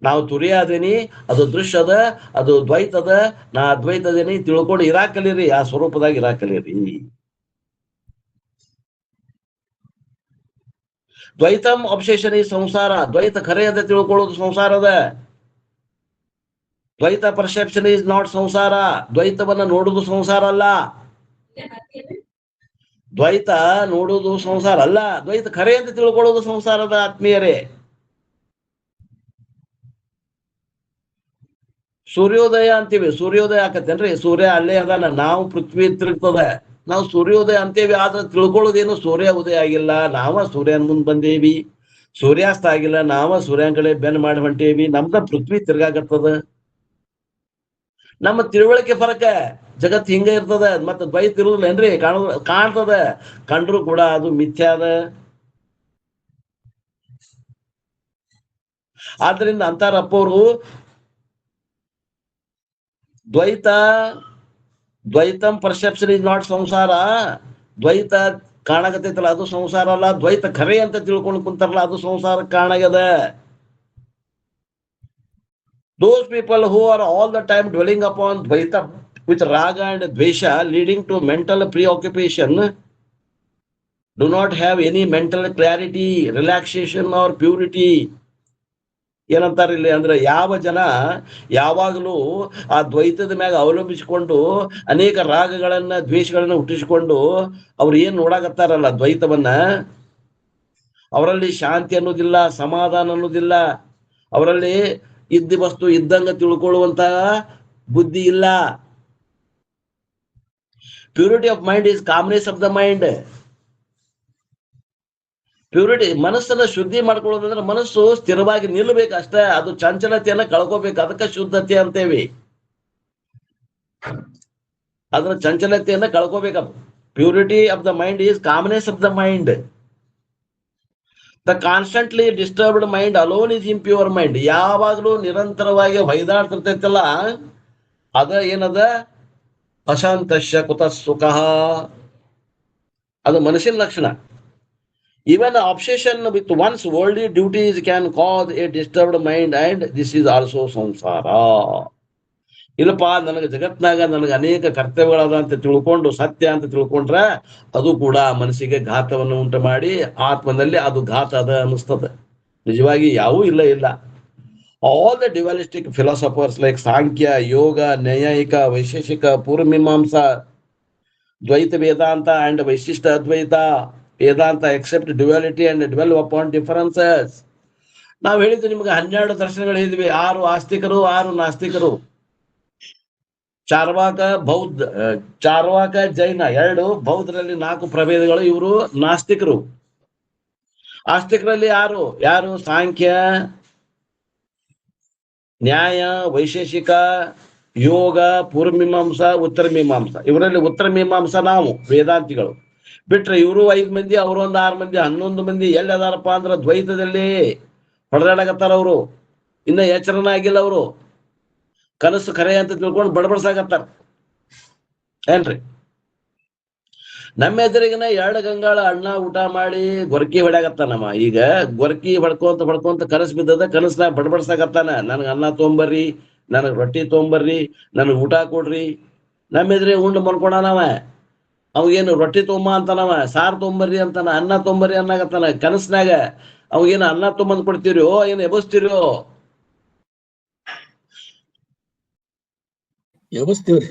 ನಾವು ತುರಿಯಾದೇನಿ, ಅದು ದೃಶ್ಯದ, ಅದು ದ್ವೈತದ, ನಾ ಅದ್ವೈತದೇನಿ ತಿಳ್ಕೊಂಡು ಇರಾಕಲಿರಿ, ಆ ಸ್ವರೂಪದಾಗ ಇರಾಕಲಿರಿ. ದ್ವೈತಂ ಅಬ್ಸೆಷನ್ ಈ ಸಂಸಾರ, ದ್ವೈತ ಖರೆ ಅಂತ ತಿಳ್ಕೊಳ್ಳೋದು ಸಂಸಾರದ. ದ್ವೈತ ಪರ್ಸೆಪ್ಷನ್ ಈಸ್ ನಾಟ್ ಸಂಸಾರ, ದ್ವೈತವನ್ನ ನೋಡುದು ಸಂಸಾರ ಅಲ್ಲ. ದ್ವೈತ ನೋಡುವುದು ಸಂಸಾರ ಅಲ್ಲ, ದ್ವೈತ ಖರೆ ಅಂತ ತಿಳ್ಕೊಳ್ಳೋದು ಸಂಸಾರದ ಆತ್ಮೀಯರೇ. ಸೂರ್ಯೋದಯ ಅಂತೀವಿ, ಸೂರ್ಯೋದಯ ಆಕತ್ತೇನ್ರಿ? ಸೂರ್ಯ ಅಲ್ಲೇ ಅದಾನ, ನಾವು ಪೃಥ್ವಿ ತಿರುಗ್ತದ, ನಾವು ಸೂರ್ಯೋದಯ ಅಂತೇವಿ. ಆದ್ರೆ ತಿಳ್ಕೊಳ್ಳೋದೇನು, ಸೂರ್ಯ ಉದಯ ಆಗಿಲ್ಲ, ನಾವ ಸೂರ್ಯನ ಮುಂದ್ ಬಂದೇವಿ. ಸೂರ್ಯಾಸ್ತ ಆಗಿಲ್ಲ, ನಾವ ಸೂರ್ಯನ ಕಡೆ ಬೆನ್ ಮಾಡಿ ಹೊಂಟೇವಿ. ನಮ್ದ ಪೃಥ್ವಿ ತಿರ್ಗಾಕತ್ತದ. ನಮ್ಮ ತಿಳುವಳಿಕೆ ಫರಕ, ಜಗತ್ ಹಿಂಗ ಇರ್ತದ. ಮತ್ತ ದ್ವೈತ ಇರುದಿಲ್ಲ ಏನ್ರಿ? ಕಾಣ್ತದ, ಕಂಡ್ರು ಕೂಡ ಅದು ಮಿಥ್ಯಾದ. ಆದ್ರಿಂದ ಅಂತಾರಪ್ಪವ್ರು, ದ್ವೈತಂ ಪರ್ಸೆಪ್ಷನ್ ಇಸ್ ನಾಟ್ ಸಂಸಾರ. ದ್ವೈತ ಕಾಣಕತ್ತೈತಲ್ಲ ಅದು ಸಂಸಾರ ಅಲ್ಲ, ದ್ವೈತ ಖರೆ ಅಂತ ತಿಳ್ಕೊಂಡು ಕುಂತಾರಲ್ಲ ಅದು ಸಂಸಾರ ಕಾಣಾಗದ. Those people who are all the time dwelling upon Dvaita with Raga and Dvesha, leading to mental preoccupation, do not have any mental clarity, relaxation or purity. ಏನಂತಾರ ಇಲ್ಲಿ ಅಂದ್ರೆ, ಯಾವ ಜನ ಯಾವಾಗಲೂ ಆ ದ್ವೈತದ ಮ್ಯಾಗ ಅವಲಂಬಿಸಿಕೊಂಡು ಅನೇಕ ರಾಗಗಳನ್ನ ದ್ವೇಷಗಳನ್ನ ಹುಟ್ಟಿಸಿಕೊಂಡು ಅವ್ರು ಏನ್ ನೋಡಾಕತ್ತಾರಲ್ಲ ದ್ವೈತವನ್ನ, ಅವರಲ್ಲಿ ಶಾಂತಿ ಅನ್ನೋದಿಲ್ಲ, ಸಮಾಧಾನ ಅನ್ನೋದಿಲ್ಲ. ಅವರಲ್ಲಿ ಇದ್ದ ವಸ್ತು ಇದ್ದಂಗ ತಿಳ್ಕೊಳ್ಳುವಂತ ಬುದ್ಧಿ ಇಲ್ಲ. Purity of mind is calmness of the mind. Purity, ಮನಸ್ಸನ್ನ ಶುದ್ಧಿ ಮಾಡ್ಕೊಳ್ಳೋದಂದ್ರೆ ಮನಸ್ಸು ಸ್ಥಿರವಾಗಿ ನಿಲ್ಬೇಕು ಅಷ್ಟೇ, ಅದು ಚಂಚಲತೆಯನ್ನ ಕಳ್ಕೋಬೇಕು. ಅದಕ್ಕೆ ಶುದ್ಧತೆ ಅಂತೇವಿ. ಅದ್ರ ಚಂಚಲತೆಯನ್ನ ಕಳ್ಕೋಬೇಕದು. Purity of the mind is calmness of the mind. The constantly disturbed mind alone is impure mind. ಯಾವಾಗ್ಲೂ ನಿರಂತರವಾಗಿ ಹೊಯ್ದಾಡ್ತಿರ್ತೈತಲ್ಲ ಅದ ಏನದ, ಅಶಾಂತಶ್ಯ ಕುತಃ ಸುಖಃ, ಅದು ಮನುಷ್ಯನ ಲಕ್ಷಣ. Even obsession with one's worldly duties can cause a disturbed mind, and this is also samsara. ಇಲ್ಲಪ್ಪ, ನನಗೆ ಜಗತ್ನಾಗ ನನಗೆ ಅನೇಕ ಕರ್ತವ್ಯಗಳಾದ ಅಂತ ತಿಳ್ಕೊಂಡು ಸತ್ಯ ಅಂತ ತಿಳ್ಕೊಂಡ್ರೆ ಅದು ಕೂಡ ಮನಸ್ಸಿಗೆ ಘಾತವನ್ನು ಉಂಟು ಮಾಡಿ ಆತ್ಮನಲ್ಲಿ ಅದು ಘಾತ ಅದ ಅನಿಸ್ತದೆ. ನಿಜವಾಗಿ ಯಾವೂ ಇಲ್ಲ. All the dualistic philosophers like Sankhya, Yoga, Naiyayika, Vaisheshika, Purvamimamsa, Dvaita Vedanta and Vishishta Advaita Vedanta accept duality and dwell upon differences. ನಾವು ಹೇಳಿದ್ವಿ ನಿಮ್ಗೆ 12 ದರ್ಶನಗಳು ಹೇಳಿದ್ವಿ. 6 ಆಸ್ತಿಕರು, 6 ನಾಸ್ತಿಕರು. ಚಾರ್ವಾಕ ಜೈನ 2, ಬೌದ್ಧರಲ್ಲಿ 4 ಪ್ರಭೇದಗಳು. ಇವರು ನಾಸ್ತಿಕರು. ಆಸ್ತಿಕರಲ್ಲಿ ಯಾರು? ಸಾಂಖ್ಯ, ನ್ಯಾಯ, ವೈಶೇಷಿಕ, ಯೋಗ, ಪೂರ್ವಮೀಮಾಂಸಾ, ಉತ್ತರ ಮೀಮಾಂಸಾ. ಇವರಲ್ಲಿ ಉತ್ತರ ಮೀಮಾಂಸಾ ನಾವು ವೇದಾಂತಿಗಳು. ಬಿಟ್ರೆ ಇವರು 5 ಮಂದಿ, ಅವರು ಒಂದು 6 ಮಂದಿ, 11 ಮಂದಿ ಎಲ್ಲಿ ಅದಾರಪ್ಪ ಅಂದ್ರ ದ್ವೈತದಲ್ಲಿ ಹೊಡೆದಾಡಕತ್ತಾರ. ಅವರು ಇನ್ನ ಎಚ್ಚರನ ಆಗಿಲ್ಲ. ಅವರು ಕನಸು ಖರೆ ಅಂತ ತಿಳ್ಕೊಂಡು ಬಡಬಡ್ಸಾಕತ್ತಾರ ಏನ್ರಿ. ನಮ್ಮ ಎದುರಿಗಿನ 2 ಗಂಗಾಳ ಅಣ್ಣ ಊಟ ಮಾಡಿ ಗೊರಕಿ ಹೊಡ್ಯಾಕತ್ತಾನಮ್ಮ. ಈಗ ಗೊರಕಿ ಹೊಡ್ಕೊಂತ ಕನಸು ಬಿದ್ದದ, ಕನಸ್ನ ಬಡಬಡ್ಸಾಕತ್ತಾನ. ನನಗೆ ಅನ್ನ ತೊಂಬರ್ರಿ, ನನಗೆ ರೊಟ್ಟಿ ತೊಂಬರ್ರಿ, ನನಗೆ ಊಟ ಕೊಡ್ರಿ. ನಮ್ಮ ಎದುರಿಗೆ ಉಂಡು ಮನ್ಕೊಂಡಾನವ. ಅವಾಗೇನು ರೊಟ್ಟಿ ತೊಂಬ ಅಂತಾನವ, ಸಾರು ತೊಂಬರ್ರಿ ಅಂತಾನ, ಅನ್ನ ತೊಂಬರ್ರಿ ಅನ್ನಾಗತ್ತಾನ. ಕನಸ್ನಾಗ ಅವಾಗೇನು ಅನ್ನ ತೊಂಬಂದ್ ಕೊಡ್ತೀರೋ, ಏನು ಎಬಸ್ತೀರೋ? ಎಬಸ್ತೀವ್ರಿ.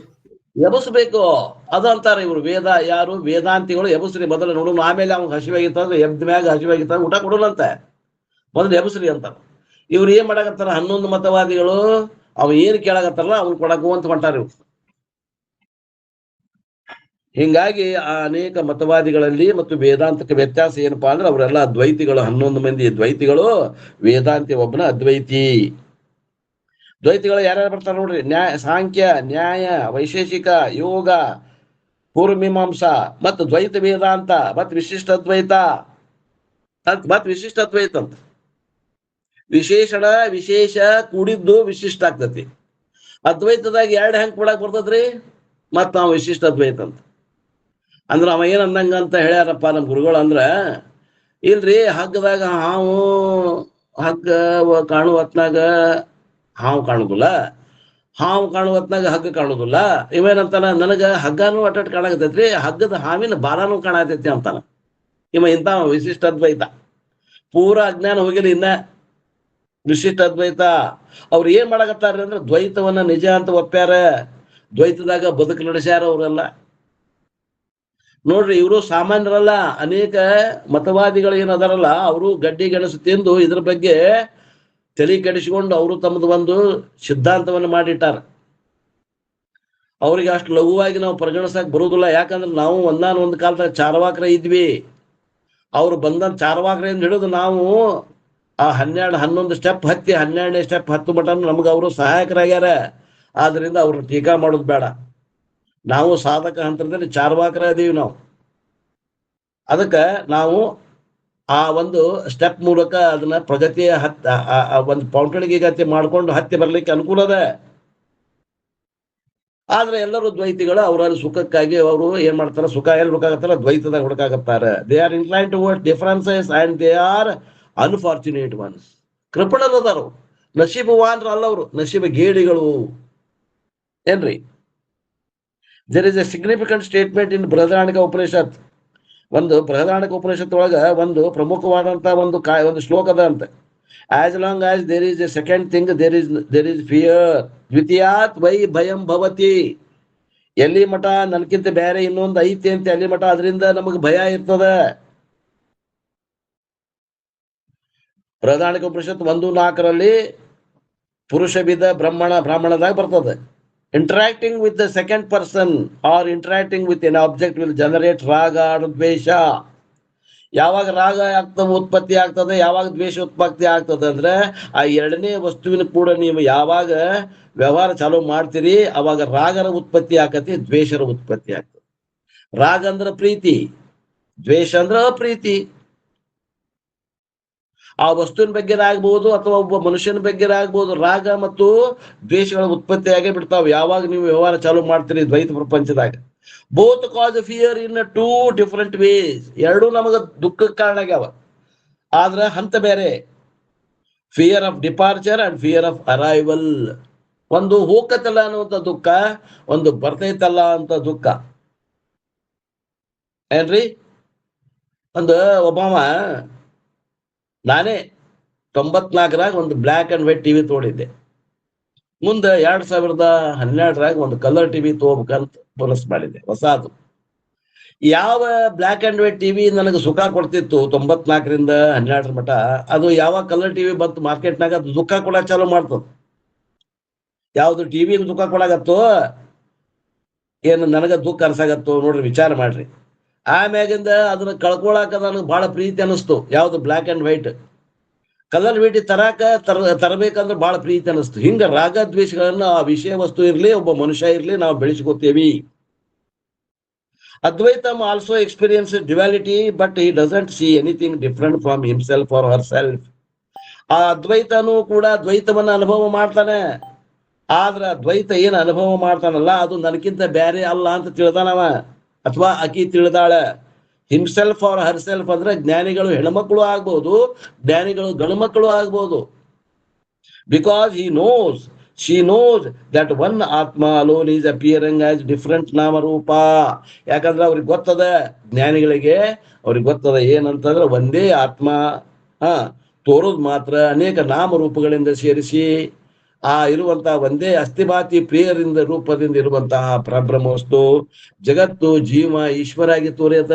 ಎಬಸ್ಬೇಕು ಅದು ಅಂತಾರೆ ಇವರು ಯಾರು ವೇದಾಂತಿಗಳು. ಎಬಸ್ರಿ ಮೊದಲು ನೋಡೋಣ, ಆಮೇಲೆ ಅವ್ನು ಹಸಿವಾಗಿತ್ತಂದ್ರೆ ಎದ್ದ ಮ್ಯಾಗ ಹಸಿವಾಗಿತ್ತ ಊಟ ಕೊಡೋಣಂತೆ, ಮೊದಲು ಎಬಸ್ರಿ ಅಂತಾರ. ಇವ್ರು ಏನ್ ಮಾಡಾಕತ್ತಾರ, 11 ಮತವಾದಿಗಳು ಅವ್ ಏನ್ ಕೇಳಾಕತ್ತಾರಲ್ಲ ಅವ್ನು ಕೊಡಕು ಅಂತ ಹೊಂಟಾರ ಇವ್ರು. ಹಿಂಗಾಗಿ ಆ ಅನೇಕ ಮತವಾದಿಗಳಲ್ಲಿ ಮತ್ತು ವೇದಾಂತಕ್ಕೆ ವ್ಯತ್ಯಾಸ ಏನಪ್ಪಾ ಅಂದ್ರೆ ಅವರೆಲ್ಲ ದ್ವೈತಿಗಳು. 11 ಮಂದಿ ದ್ವೈತಿಗಳು, ವೇದಾಂತಿ ಒಬ್ಬನ ಅದ್ವೈತಿ. ದ್ವೈತಿಗಳು ಯಾರ್ಯಾರು ಬರ್ತಾರೆ ನೋಡ್ರಿ, ಸಾಂಖ್ಯ, ನ್ಯಾಯ, ವೈಶೇಷಿಕ, ಯೋಗ, ಪೂರ್ವಮೀಮಾಂಸಾ ಮತ್ತು ದ್ವೈತ ವೇದಾಂತ ಮತ್ತು ವಿಶಿಷ್ಟ ಅದ್ವೈತ ಮತ್ ವಿಶಿಷ್ಟ ಅದ್ವೈತ ಅಂತ. ವಿಶೇಷಣ ವಿಶೇಷ ಕೂಡಿದ್ದು ವಿಶಿಷ್ಟ ಆಗ್ತತಿ. ಅದ್ವೈತದಾಗ 2 ಹೆಂಗ್ ಕೂಡಕ್ ಬರ್ತದ್ರಿ, ಮತ್ ನಾವು ವಿಶಿಷ್ಟ ಅದ್ವೈತ ಅಂತ. ಅಂದ್ರ ಅವ ಏನ್ ಅಂದಂಗ ಅಂತ ಹೇಳ್ಯಾರಪ್ಪ ನಮ್ ಗುರುಗಳು, ಅಂದ್ರ ಇಲ್ರಿ ಹಗ್ಗದಾಗ ಹಗ್ಗ ಕಾಣುವ ಹೊತ್ನಾಗ ಹಾವು ಕಾಣುದಿಲ್ಲ, ಹಾವು ಕಾಣುವ ಹೊತ್ನಾಗ ಹಗ್ಗ ಕಾಣುದಿಲ್ಲ. ಇವೇನಂತಾನ, ನನಗ ಹಗ್ಗನೂ ಅಟ್ಟ ಕಾಣಾಕತೈತ್ರಿ, ಹಗ್ಗದ ಹಾವಿನ ಬಾಲನೂ ಕಾಣತೈತಿ ಅಂತಾನ. ಇಂತ ವಿಶಿಷ್ಟ ಅದ್ವೈತ. ಪೂರಾ ಅಜ್ಞಾನ ಹೋಗಿಲ್ಲ ಇನ್ನ ವಿಶಿಷ್ಟ ಅದ್ವೈತ. ಅವ್ರು ಏನ್ ಮಾಡಕತ್ತಾರ ಅಂದ್ರೆ ದ್ವೈತವನ್ನ ನಿಜ ಅಂತ ಒಪ್ಪ್ಯಾರ, ದ್ವೈತದಾಗ ಬದುಕು ನಡೆಸ್ಯಾರ ಅವರೆಲ್ಲ. ನೋಡ್ರಿ, ಇವರು ಸಾಮಾನ್ಯರಲ್ಲ. ಅನೇಕ ಮತವಾದಿಗಳು ಏನದಾರಲ್ಲ ಅವರು ಗಡ್ಡಿ ಗೆಣಸು ತಿಂದು ಇದ್ರ ಬಗ್ಗೆ ತಲೆ ಕೆಡಿಸಿಕೊಂಡು ಅವರು ತಮ್ಮದು ಒಂದು ಸಿದ್ಧಾಂತವನ್ನು ಮಾಡಿಟ್ಟಾರ. ಅವ್ರಿಗೆ ಅಷ್ಟು ಲಘುವಾಗಿ ನಾವು ಪರಿಗಣಿಸಕ್ ಬರುವುದಿಲ್ಲ. ಯಾಕಂದ್ರೆ ನಾವು ಒಂದಾನೊಂದು ಕಾಲದಾಗ ಚಾರ್ವಾಕ್ರ ಇದ್ವಿ. ಅವ್ರು ಬಂದ ಚಾರ್ವಾಕ್ರೆಯಿಂದ ಹಿಡಿದು ನಾವು ಆ 11 ಸ್ಟೆಪ್ ಹತ್ತಿ 12ನೇ ಸ್ಟೆಪ್ ಹತ್ತು ಮಟನ್ ನಮ್ಗೆ ಅವರು ಸಹಾಯಕರಾಗ್ಯಾರ. ಆದ್ರಿಂದ ಅವ್ರನ್ನ ಟೀಕಾ ಮಾಡೋದು ಬೇಡ. ನಾವು ಸಾಧಕ ಹಂತದಲ್ಲಿ ಚಾರ್ವಾಕರ ಅದೀವಿ ನಾವು. ಅದಕ್ಕೆ ನಾವು ಆ ಒಂದು ಸ್ಟೆಪ್ ಮೂಲಕ ಅದನ್ನ ಪ್ರಗತಿಯ ಒಂದು ಪೌಂಟಣಿಗೆ ಗತಿ ಮಾಡ್ಕೊಂಡು ಹತ್ತಿ ಬರ್ಲಿಕ್ಕೆ ಅನುಕೂಲ ಅದ. ಆದ್ರೆ ಎಲ್ಲರೂ ದ್ವೈತಿಗಳು ಅವರಲ್ಲಿ ಸುಖಕ್ಕಾಗಿ ಅವರು ಏನ್ ಮಾಡ್ತಾರ, ಸುಖ ಎಲ್ಲಿ ಹುಡುಕಾಗತ್ತಾರ, ದ್ವೈತದಾಗ ಹುಡುಕಾಗತ್ತಾರೆ. They are incline towards differences and they are unfortunate ones. ಕೃಪಣರದಾರು, ನಶೀಬವಾನ್ರ ಅಲ್ಲ ಅವರು, ನಶೀಬ ಗೇಡಿಗಳು ಏನ್ರಿ. There is a significant statement in Brihadaranyaka Upanishad. ಒಂದು ಬೃಹದಾರಣ್ಯಕ ಉಪನಿಷತ್ ಒಳಗ ಒಂದು ಪ್ರಮುಖವಾದಂತ ಒಂದು ಶ್ಲೋಕ ಅದ ಅಂತ. As long as there is a second thing there is fear, ದ್ವಿತೀಯಾತ್ ವೈ ಭಯಂ ಭವತಿ. ಎಲ್ಲಿ ಮಠ ನನ್ಕಿಂತ ಬೇರೆ ಇನ್ನೊಂದು ಐತಿ ಅಂತ ಎಲ್ಲಿ ಮಠ ಅದರಿಂದ ನಮಗ್ ಭಯ ಇರ್ತದ. ಬೃಹದಾರಣ್ಯಕ ಉಪನಿಷತ್ 1:4 ಪುರುಷ ಬಿದ ಬ್ರಾಹ್ಮಣದಾಗ ಬರ್ತದೆ. Interacting with the second person or interacting with an object will generate raga or ದ್ವೇಷ. ಯಾವಾಗ ರಾಗ ಉತ್ಪತ್ತಿ ಆಗ್ತದೆ, ಯಾವಾಗ ದ್ವೇಷ ಉತ್ಪತ್ತಿ ಆಗ್ತದೆ ಅಂದ್ರೆ ಆ ಎರಡನೇ ವಸ್ತುವಿನ ಕೂಡ ನೀವು ಯಾವಾಗ ವ್ಯವಹಾರ ಚಾಲೂ ಮಾಡ್ತೀರಿ ಅವಾಗ ರಾಗರ ಉತ್ಪತ್ತಿ ಆಕತಿ, ದ್ವೇಷರ ಉತ್ಪತ್ತಿ ಆಗ್ತದೆ. ರಾಗ ಅಂದ್ರ ಪ್ರೀತಿ, ದ್ವೇಷ ಅಂದ್ರ ಅಪ್ರೀತಿ. ಆ ವಸ್ತುವಿನ ಬಗ್ಗೆ ಆಗ್ಬಹುದು ಅಥವಾ ಒಬ್ಬ ಮನುಷ್ಯನ ಬಗ್ಗೆ ಆಗ್ಬಹುದು. ರಾಗ ಮತ್ತು ದ್ವೇಷಗಳ ಉತ್ಪತ್ತಿಯಾಗೇ ಬಿಡ್ತಾವ ಯಾವಾಗ ನೀವು ವ್ಯವಹಾರ ಚಾಲೂ ಮಾಡ್ತೀರಿ ದ್ವೈತ ಪ್ರಪಂಚದಾಗ. ಬೋತ್ ಕಾಸ್ ಫಿಯರ್ ಇನ್ 2 ಡಿಫರೆಂಟ್ ವೇಸ್. ಎರಡೂ ನಮಗ ದುಃಖಕ್ಕೆ ಕಾರಣ ಆಗ್ಯಾವ, ಆದ್ರ ಹಂತ ಬೇರೆ. Fear of departure and fear of arrival. ಒಂದು ಹೋಗತ್ತಲ್ಲ ಅನ್ನುವಂಥ ದುಃಖ, ಒಂದು ಬರ್ತೈತಲ್ಲ ಅಂತ ದುಃಖ ಏನ್ರಿ. ಒಬ್ಬವ ನಾನೇ 94ರಾಗ ಒಂದು ಬ್ಲ್ಯಾಕ್ ಅಂಡ್ ವೈಟ್ ಟಿವಿ ತಗೊಂಡಿದ್ದೆ. ಮುಂದೆ 2012ರಾಗ ಒಂದು ಕಲರ್ ಟಿವಿ ತಗೋಬೇಕಂತ ಮನಸ್ಸು ಮಾಡಿದ್ದೆ, ಹೊಸದು. ಯಾವ ಬ್ಲ್ಯಾಕ್ ಅಂಡ್ ವೈಟ್ ಟಿವಿ ನನಗೆ ಸುಖ ಕೊಡ್ತಿತ್ತು 94ರಿಂದ 12 ಮಟ, ಅದು ಯಾವಾಗ ಕಲರ್ ಟಿವಿ ಬಂತು ಮಾರ್ಕೆಟ್ನಾಗ ಅದು ದುಃಖ ಕೊಡಕ್ ಚಾಲು ಮಾಡ್ತದ. ಯಾವ್ದು ಟಿವಿ ದುಃಖ ಕೊಡಾಗತ್ತೋ ಏನು ನನಗ ದುಃಖ ಅನ್ಸಾಗತ್ತೋ ನೋಡ್ರಿ, ವಿಚಾರ ಮಾಡ್ರಿ. ಆಮ್ಯಾಗಿಂದ ಅದನ್ನ ಕಳ್ಕೊಳಕ ನನಗೆ ಬಹಳ ಪ್ರೀತಿ ಅನಿಸ್ತು. ಯಾವ್ದು black and white. Colour white ತರಬೇಕಂದ್ರೆ ಬಹಳ ಪ್ರೀತಿ ಅನಿಸ್ತು. ಹಿಂಗ ರಾಗ ದ್ವೇಷಗಳನ್ನ ಆ ವಿಷಯ ವಸ್ತು ಇರ್ಲಿ, ಒಬ್ಬ ಮನುಷ್ಯ ಇರ್ಲಿ, ನಾವು ಬೆಳೆಸ್ಕೋತೇವಿ. Advaitam also experiences duality, but he doesn't see anything different from himself or herself. ಆ ಅದ್ವೈತನೂ ಕೂಡ ದ್ವೈತವನ್ನ ಅನುಭವ ಮಾಡ್ತಾನೆ. ಆದ್ರ ದ್ವೈತ ಏನ್ ಅನುಭವ ಮಾಡ್ತಾನಲ್ಲ ಅದು ನನಗಿಂತ ಬೇರೆ ಅಲ್ಲ ಅಂತ ತಿಳ್ದಾನವ, ಅಥವಾ ಆಕಿ ತಿಳಿದಾಳ. ಹಿಮ್ಸೆಲ್ಫ್ ಆರ್ ಹರ್ಸೆಲ್ಫ್ ಅಂದ್ರೆ ಜ್ಞಾನಿಗಳು ಹೆಣ್ಮಕ್ಳು ಆಗ್ಬೋದು, ಜ್ಞಾನಿಗಳು ಗಂಡು ಮಕ್ಕಳು ಆಗ್ಬೋದು. Because she knows that one atma alone is appearing as different ನಾಮರೂಪ. ಯಾಕಂದ್ರೆ ಅವ್ರಿಗೆ ಗೊತ್ತದ, ಜ್ಞಾನಿಗಳಿಗೆ ಅವ್ರಿಗೆ ಗೊತ್ತದ ಏನಂತಂದ್ರೆ ಒಂದೇ ಆತ್ಮ ತೋರೋದು ಮಾತ್ರ ಅನೇಕ ನಾಮರೂಪಗಳಿಂದ ಸೇರಿಸಿ ಆ ಇರುವಂತಹ ಒಂದೇ ಅಸ್ಥಿಭಾತಿ ಪ್ರಿಯರಿಂದ ರೂಪದಿಂದ ಇರುವಂತಹ ಪರಬ್ರಹ್ಮ ವಸ್ತು ಜಗತ್ತು ಜೀವ ಈಶ್ವರ ಆಗಿ ತೋರ್ಯದ.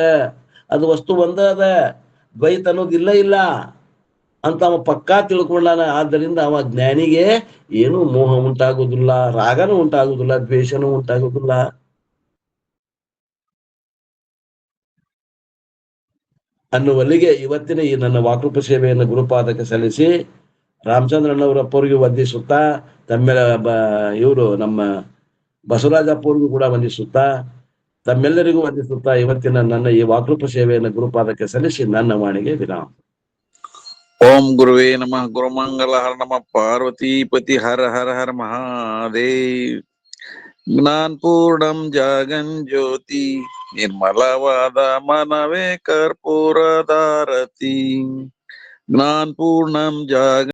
ಅದು ವಸ್ತು ಒಂದ ಅದ, ದ್ವೈತ ಅನ್ನೋದು ಇಲ್ಲ ಅಂತ ಅವ ಪಕ್ಕಾ ತಿಳ್ಕೊಂಡಾನ. ಆದ್ದರಿಂದ ಅವ ಜ್ಞಾನಿಗೆ ಏನು ಮೋಹ ಉಂಟಾಗುದಿಲ್ಲ, ರಾಗನೂ ಉಂಟಾಗುದಿಲ್ಲ, ದ್ವೇಷನೂ ಉಂಟಾಗುದಿಲ್ಲ. ಅನ್ನುವಲ್ಲಿಗೆ ಇವತ್ತಿನ ಈ ನನ್ನ ವಾಕೃಪ ಸೇವೆಯನ್ನು ಗುರುಪಾದಕ್ಕೆ ಸಲ್ಲಿಸಿ ರಾಮಚಂದ್ರಣ್ಣವರಪ್ಪವ್ರಿಗೆ ವಂದಿಸುತ್ತಾ, ತಮ್ಮೆಲ್ಲ ಇವರು ನಮ್ಮ ಬಸವರಾಜಪ್ಪವ್ರಿಗೂ ಕೂಡ ವಂದಿಸುತ್ತಾ, ತಮ್ಮೆಲ್ಲರಿಗೂ ವಂದಿಸುತ್ತಾ ಇವತ್ತಿನ ನನ್ನ ಈ ವಾಕೃಪ ಸೇವೆಯನ್ನು ಗುರುಪಾದಕ್ಕೆ ಸಲ್ಲಿಸಿ ನನ್ನ ವಾಣಿಗೆ ವಿರಾಮ. ಓಂ ಗುರುವೇ ನಮಃ. ಗುರುಮಂಗಲ ಹರ ನಮಃ. ಪಾರ್ವತೀಪತಿ ಹರ ಹರ ಹರ ಮಹಾದೇವ್. ಜ್ಞಾನ ಪೂರ್ಣಂ ಜಾಗನ್ ಜ್ಯೋತಿ ನಿರ್ಮಲವಾದ ಮನವೇ ಕರ್ಪೂರದಾರತಿ. ಜ್ಞಾನ ಪೂರ್ಣಂ ಜಾಗ